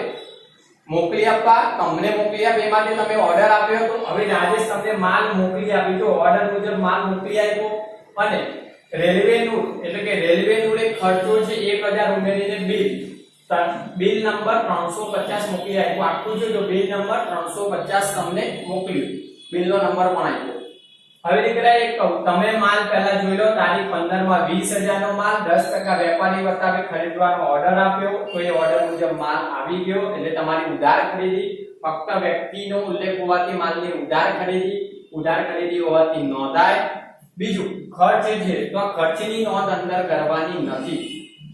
મોકલી આપવા, તમને મોકલી આપે એ માટે તમે ઓર્ડર આપ્યો હતો. હવે રાજેશ તમને માલ મોકલી આપ્યો, તો ઓર્ડર મુજબ માલ મોકલી આપ્યો, અને રેલવે નું એટલે કે રેલવે નું એક ખર્ચો છે 1,000 ઉમેરીને બિલ નંબર 350 મોકલી આપ્યો. આખું છે તો બિલ નંબર 350 તમને મોકલ્યું, બિલનો નંબર પણ આપ્યો. હવે દીકરા એક કહું, તમે માલ પહેલા જોઈ લો. તારીખ 15 માં 20,000 નો માલ 10% વેપારી વટાવે ખરીદવાનો ઓર્ડર આપ્યો, તો એ ઓર્ડર મુજબ માલ આવી ગયો, એટલે તમારી ઉધાર ખરીદી. ફક્ત વ્યક્તિનો ઉલ્લેખ હોવાથી માલની ઉધાર ખરીદી હોવાથી નોંધાય. બીજું ખર્ચ છે, તો આ ખર્ચની નોંધ અંદર કરવાની નથી.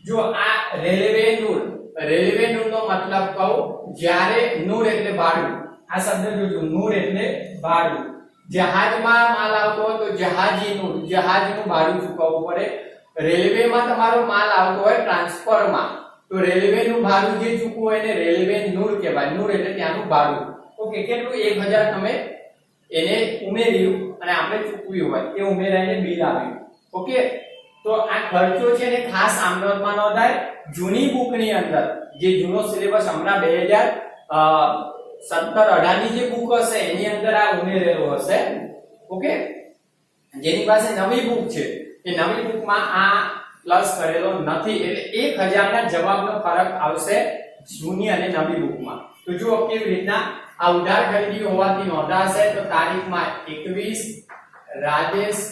જો આ રેલવે નો મતલબ કહું, જ્યારે નૂર એટલે ભાડું, આ શબ્દ જોજો, નૂર એટલે ભાડું. જહાજમાં માલ આવતો હોય તો જહાજનું ભાડું ચૂકવવું પડે. રેલવેમાં તમારો માલ આવતો હોય ટ્રાન્સફરમાં, તો રેલવેનું ભાડું જે ચૂકવું હોય એને રેલવે નૂર કહેવાય. નૂર એટલે ત્યાંનું ભાડું. ઓકે, ઓકે, કેટલું 1000 તમે એને ઉમેર્યું અને આપણે ચૂકવ્યું હોય એ ઉમેરાઈને બિલ આવ્યું. ઓકે, તો આ ખર્ચો છે ને ખાસ આમ નોંધમાં નોંધાય. જૂની બુકની અંદર જે જૂનો સિલેબસ હમણાં 2017-18 ની જે બુક હશે એની અંદર આ ઉમેરેલો હશે. ઓકે, જેની પાસે નવી બુક છે એ નવી બુકમાં આ પ્લસ કરેલો નથી, એટલે 1000 ના જવાબનો ફરક આવશે જૂની અને નવી બુકમાં. તો જુઓ કેવી રીતના આ ઉધાર ખરીદી હોવાથી નોંધાશે. તો તારીખમાં 21 રાજેશ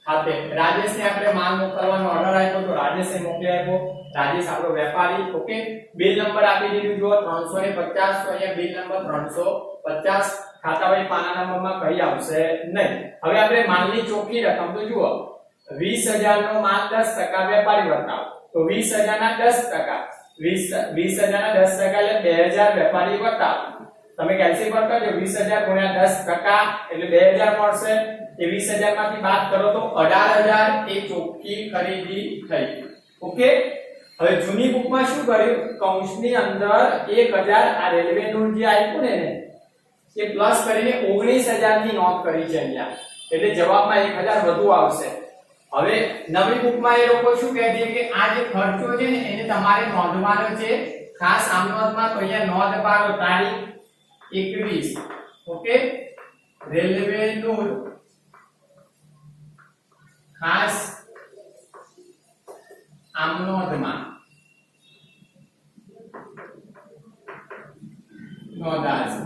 ખાતે, રાજેશને આપણે માલ મોકલવાનો ઓર્ડર આપ્યો તો રાજેશે મોકલી આપ્યો. રાજેશ આપણો વેપારી. ઓકે, બિલ નંબર આપી દીધું જુઓ 350. તો અહીંયા બિલ નંબર 350. ખાતાવાળી પાના નંબરમાં કઈ આવશે નહીં. હવે આપણે માલની ચોખ્ખી રકમ તો જુઓ 20000 નો માલ 10% વેપારી વર્તાવ, તો 20000 ના 10%, 20000 ના 10% એટલે 2000 વેપારી વર્તાવ. તમે કેલ્ક્યુલેટ કરજો 20000 ગુણ્યા 10% એટલે 2000 મળશે. એ 20000 માંથી બાદ કરો તો 18000 એ ચોખ્ખી ખરીદી થઈ. ઓકે, હવે જૂની બુકમાં શું કર્યું, કૌંસની અંદર 1000 આ રેલવે નું જે આપ્યું ને એ પ્લસ કરીને 19000 ની નોંધ કરી છે અહીંયા, એટલે જવાબમાં 1000 વધુ આવશે. હવે નવી બુકમાં એ લોકો શું કહે છે કે આ જે ખર્ચો છે ને એને તમારે નોંધવાનો છે. ખાસ આમ નોંધમાં તો અહીંયા નોંધ પાડો તારીખ 21. ઓકે, રેલવે નું ખાસ આમ નોંધમાં નોંધાશે.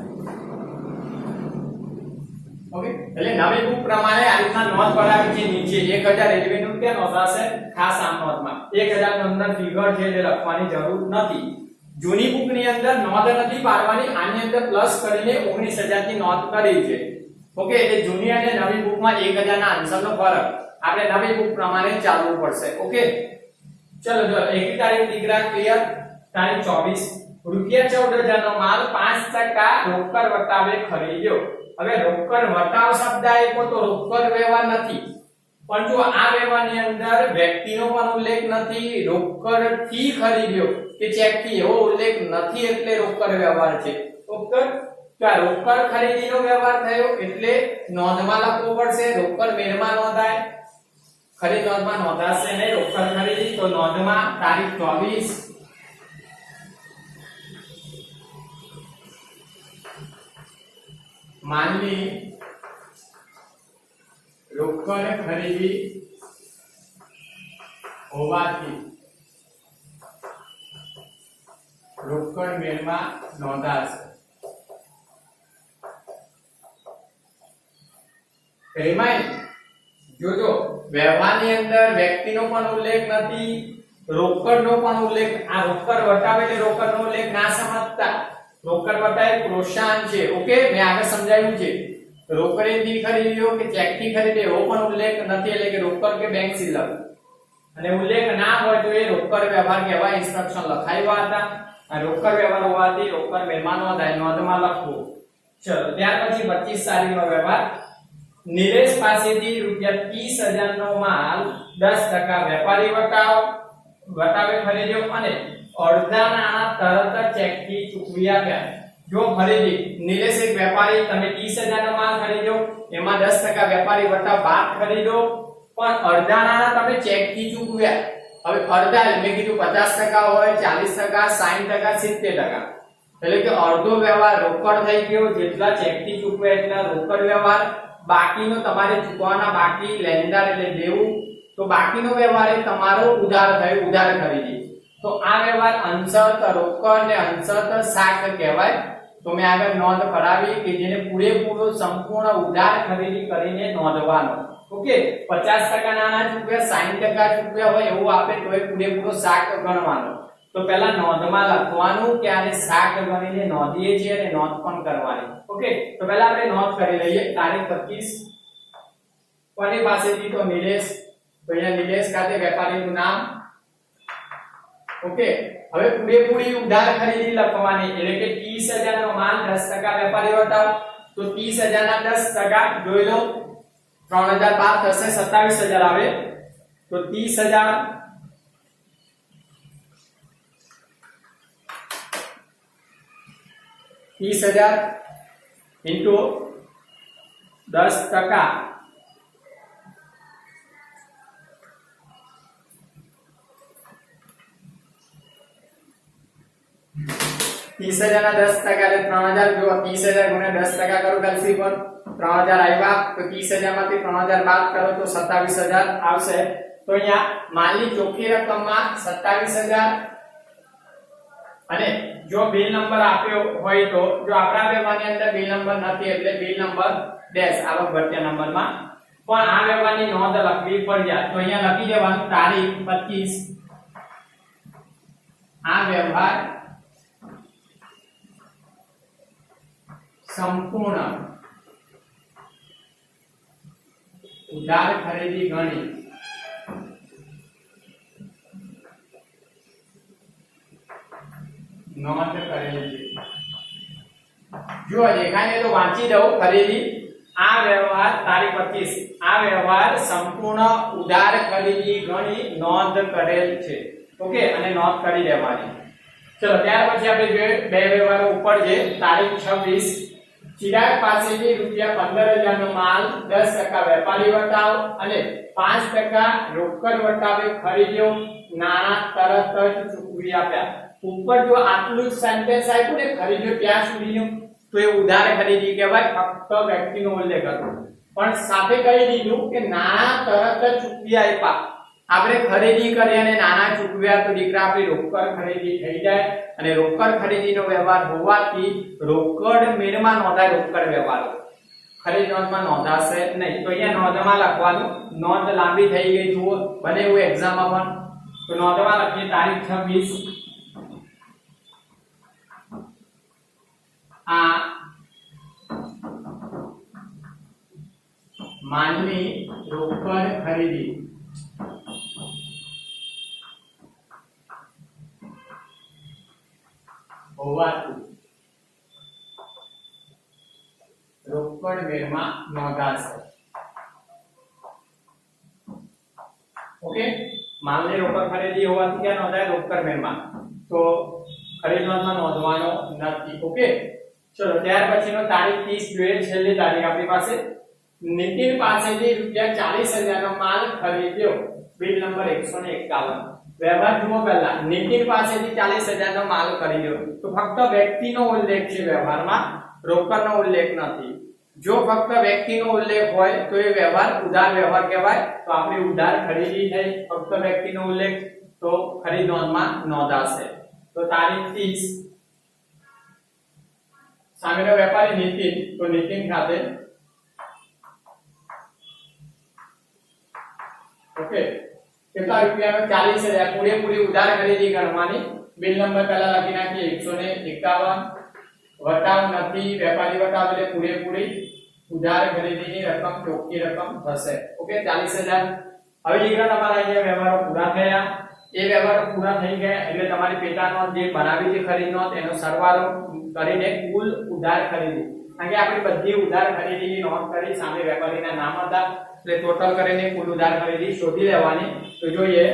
ઓકે, એટલે નવી બુક પ્રમાણે આ રીતના નોંધ પડાવી છે. નીચે 1000 રેલવે નું ક્યાં નોંધાશે, ખાસ આમ નોંધમાં. 1000 નો અંદર ફિગર છે એટલે લખવાની જરૂર નથી. જૂની બુક ની અંદર નોંધ નથી પાડવાની, આની અંદર પ્લસ કરીને 19000 ની નોંધ કરી છે. ઓકે, એટલે જૂની અને નવી બુકમાં 1000 ના આન્સરનો ફરક આપણે નવી બુક પ્રમાણે ચાલવું પડશે. ઓકે, ચલો જો એકી તારીખ દીકરા ક્લિયર. તારીખ 24 રૂપિયા 14000 નો માલ 5% રોકડ વટાવે ખરીદ્યો. હવે રોકડ વટાવ શબ્દ આપ્યો તો રોકડ વ્યવહાર નથી, પણ જો આ વ્યવહારની અંદર વ્યક્તિનો પણ ઉલ્લેખ નથી, રોકડ થી ખરીદ્યો કે ચેક થી એવો ઉલ્લેખ નથી, એટલે રોકડ વ્યવહાર છે. ઓકે, તો આ રોકડ ખરીદીનો વ્યવહાર થયો એટલે નોંધમાં લખવું પડશે. રોકડ મેળમાં નોંધાય, ખરીદ નોંધમાં નોંધાશે નહીં. રોકડ ખરીદી તો નોંધમાં તારીખ 24 માલની રોકડ ખરીદી હોવાથી રોકડ મેળમાં નોંધાશે. એમાંય જોજો વ્યવહારની અંદર વ્યક્તિનો પણ ઉલ્લેખ નથી, રોકડનો પણ ઉલ્લેખ. આ રોકડ વટાવે એટલે રોકડનો ઉલ્લેખ ના સમજતા. રોકડ વટાવે પ્રોત્સાહન છે. ઓકે, મેં આગળ સમજાવ્યું છે. રોકડેથી ખરીદ્યો કે ચેકથી ખરીદ્યો એવો પણ ઉલ્લેખ નથી, એટલે કે રોકડ કે બેંક સિલક. અને ઉલ્લેખ ના હોય તો એ રોકડ વ્યવહાર કહેવાય. ઇન્સ્ટ્રક્શન લખાવ્યા હતા. આ રોકડ વ્યવહાર હોવાથી રોકડ મેળમાં નોંધાય, નોંધમાં લખવું. ચલો ત્યાર પછી 25 તારીખનો વ્યવહાર. નિલેશ પાસેથી રૂપિયા 30000 નો માલ 10% વેપારી વટાવે ખરીદ્યો અને અડધા નાણાં તરત જ ચેકથી ચૂકવી આપ્યા. જો ખરીદી નિલેશ એક વેપારી, તમે 30000 નો માલ ખરીદ્યો, એમાં 10% વેપારી વટાવ બાદ ખરીદો, પણ અડધા નાણાં તમે ચેકથી ચૂકવ્યા. હવે અડધા મેં કીધું 50% હોય, 40%, 60%, 70%, એટલે કે અડધો વ્યવહાર રોકડ થઈ ગયો. જેટલા ચેકથી ચૂકવ્યા એટલા રોકડ વ્યવહાર. બાકીનો તમારે ચૂકવવાના બાકી લેણદાર એટલે દેવું. તો બાકીનો વ્યવહાર એ તમારો ઉધાર થયો, ઉધાર ખરીદી. તો આ વ્યવહાર અંશત રોકડ ને અંશત શાક કહેવાય. તો મેં આગળ નોંધ કરાવી કે જેને પૂરેપૂરો સંપૂર્ણ ઉધાર ખરીદી કરીને નોંધવાનો. ઓકે, 50% નાણાં ચૂકવ્યા, 60% ચૂકવ્યા હોય એવું આપે તો એ પૂરેપૂરો શાક ગણવાનો. તો પહેલા નોંધમાં લખવાનું કે આને શાક ગણીને નોંધીએ છીએ અને નોંધ પણ કરવાની. ઓકે, તો પહેલા આપણે નોંધ કરી લઈએ. તારીખ 25 કોની પાસેથી, તો નિલેશ. તો અહીંયા નિલેશ ખાતે વેપારીનું નામ. ઓકે, હવે પૂરેપૂરી ઉધાર ખરીદી લખવાની, એટલે કે 30000 નો માલ 10% વેપારી વટાવ. તો 30000 ના 10% જોઈ લો, 3000 બાદ થશે 27000 આવે. તો 30000 27000 30,000 ઇન્ટુ 10%, तीस हजार ना 10% એટલે 3000 જો 30000 ગુણ્યા 10% કરો કેલ્સી પર 3000 આવ્યા તો 30000 માંથી 3000 બાદ કરો તો 27000 આવશે તો અહીંયા માલની ચોખ્ખી રકમમાં 27000 અને જો બિલ નંબર આપ્યો હોય તો જો આપણા વ્યવહારની અંદર બિલ નંબર નથી એટલે બિલ નંબર ડેશ આવક ભથ્થા નંબરમાં પણ આ વ્યવહારની નોંધ લખવી ફરજિયાત તો અહીંયા લખી દેવાનું તારીખ 25 આ વ્યવહાર संपूर्ण उधार खरीदी गणी नोंध करेली जो देखाने तो वांची दो खरीदी आ व्यवहार तारीख 25 आ व्यवहार संपूर्ण उधार खरीदी गणी नोंध करेल छे ओके अने नोंध करी देवानी चलो त्यार પછી આપણે જોઈએ બે વ્યવહારો ઉપર છે તારીખ 26 ચિરાગ પાસેથી ₹15000 નો માલ 10% વેપારી વટાવ અને 5% રોકડ વટાવે ખરીદ્યો નાણા તરત જ ચૂકવી આપ્યા ઉપર જો આટલું જ સેન્ટેન્સ આપ્યું ને ખરીદ્યો ત્યાં સુધીનું તો એ ઉધાર ખરીદી કહેવાય ફક્ત વ્યક્તિનો ઉલ્લેખ હતો પણ સાથે કહી દીધું કે નાણા તરત જ ચૂકવી આપ્યા આપણે ખરીદી કરી અને નાણા ચૂકવ્યા તો દીકરા આપણી રોકડ ખરીદી થઈ જાય અને રોકડ ખરીદીનો વ્યવહાર હોવાથી રોકડ મેળમાં નોંધાય રોકડ વ્યવહાર ખરીદ નોંધમાં નોંધાશે નહીં તો અહીંયા નોંધમાં લખવાનું નોંધ લાંબી થઈ ગઈ જુઓ બને એવું એક્ઝામમાં પણ તો નોંધમાં લખીએ તારીખ 26 આ માલની રોકડ ખરીદી હોવાથી રોકડ વેરમાં નોંધાશે ઓકે માલની રોકડ ખરીદી હોવાથી ક્યાં નોંધાય રોકડ વેરમાં તો ખરીદ નોંધમાં નોંધવાનો નથી ઓકે ચલો ત્યાર પછીનો તારીખ 30 જોઈએ છેલ્લી તારીખ આપણી પાસે નિતિન પાસેથી ₹40000 નો માલ ખરીદ્યો બિલ નંબર 151 व्यवहार जुओ पहला नितिन पासेथी 40000 નો માલ ખરીદ્યો તો ફક્ત વ્યક્તિનો ઉલ્લેખ છે વ્યવહારમાં રોકડનો ઉલ્લેખ નથી જો ફક્ત વ્યક્તિનો ઉલ્લેખ હોય તો એ વ્યવહાર ઉધાર વ્યવહાર કહેવાય તો આપણી ઉધાર ખરીદી થઈ ફક્ત વ્યક્તિનો ઉલ્લેખ તો ખરીદ નોંધમાં નોંધાશે તો તારીખ 30 સામેનો વેપારી નિતિન તો નિતિન ખાતે ઓકે કેટલા રૂપિયાનો 40000 પૂરેપૂરી ઉધાર ખરીદી ગણવાની બિલ નંબર પહેલા લખી નાખીએ 151 વટાવ નથી વેપારી વટાવ એટલે પૂરેપૂરી ઉધાર ખરીદીની રકમ ચોખ્ખી રકમ થશે ઓકે 40000 હવે દીકરા તમારા અહીંયા વ્યવહારો પૂરા થયા એ વ્યવહારો પૂરા થઈ ગયા એટલે તમારી પેટાનો જે બનાવી છે ખરીદનો તેનો સરવાળો કરીને કુલ ઉધાર ખરીદી કારણ કે આપણે બધી ઉધાર ખરીદીની નોંધ કરી સામે વેપારીના નામ હતા એટલે ટોટલ કરીને કુલ ઉધાર ખરીદી શોધી લેવાની તો જોઈએ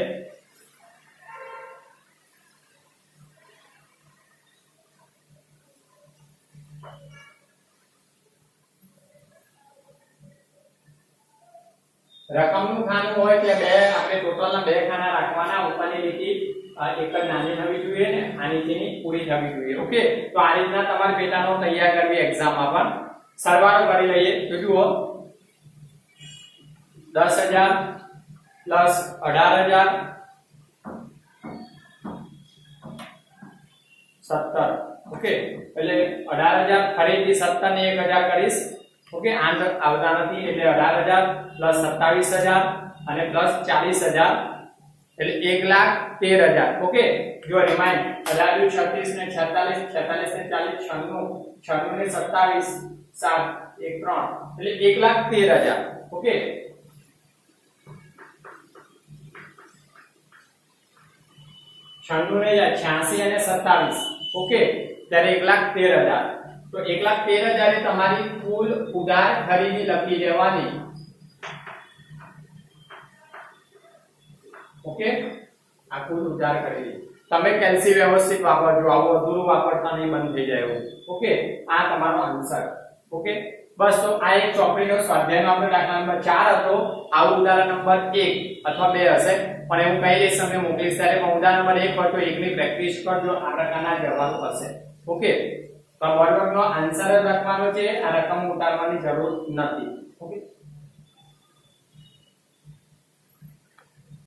રકમનું ખાનું હોય કે બે આપણે ટોટલના બે ખાના રાખવાના ઉપરની લીટી એક જ નાની થવી જોઈએ ને આ નીચેની પૂરી થવી જોઈએ ઓકે તો આ રીતના તમારે પેટાનો તૈયાર કરવી એક્ઝામમાં પણ સરવાળો કરી લઈએ તો જુઓ 10000 પ્લસ 18000 17 ઓકે એટલે 18000 ફરીથી 17 ને 1000 કરીશ ओके आंसर આવતા નથી એટલે 18000 પ્લસ 27000 અને પ્લસ 40000 એટલે 1,13,000 ઓકે જો રિમાઇન્ડ 18 36 ને 46 46 ને 40 96 96 ને 27 7 1 3 એટલે 1,13,000 ઓके 96 ને 86 અને 27 ઓકે ત્યારે 1,13,000 तो 1,13,000 એ તમારી કુલ ઉધાર ખરીદી લખી દેવાની ઓકે આ કુલ ઉધાર ખરીદી તમે કેલ્સી વ્યવસ્થિત વાપરજો, આવું અધૂરું વાપરતા નહીં, બંધ થઈ જાય એવું. ઓકે, આ તમારો આન્સર. ઓકે, બસ. તો આ એક ચોપડીનો સ્વાધ્યાયનો આપણે દાખલા નંબર 4 હતો. આવું ઉદાહરણ નંબર 1 અથવા 2 હશે, પણ એવું કઈ દઈશ તમને મોકલીશ ત્યારે. પણ ઉદાહરણ નંબર 1 હોય તો 1 ની પ્રેક્ટિસ કરજો, આ પ્રકારના જવાબ હશે. ઓકે, તો વર્ગનો આન્સર જ લખવાનો છે, આ રકમ ઉતારવાની જરૂર નથી. ઓકે.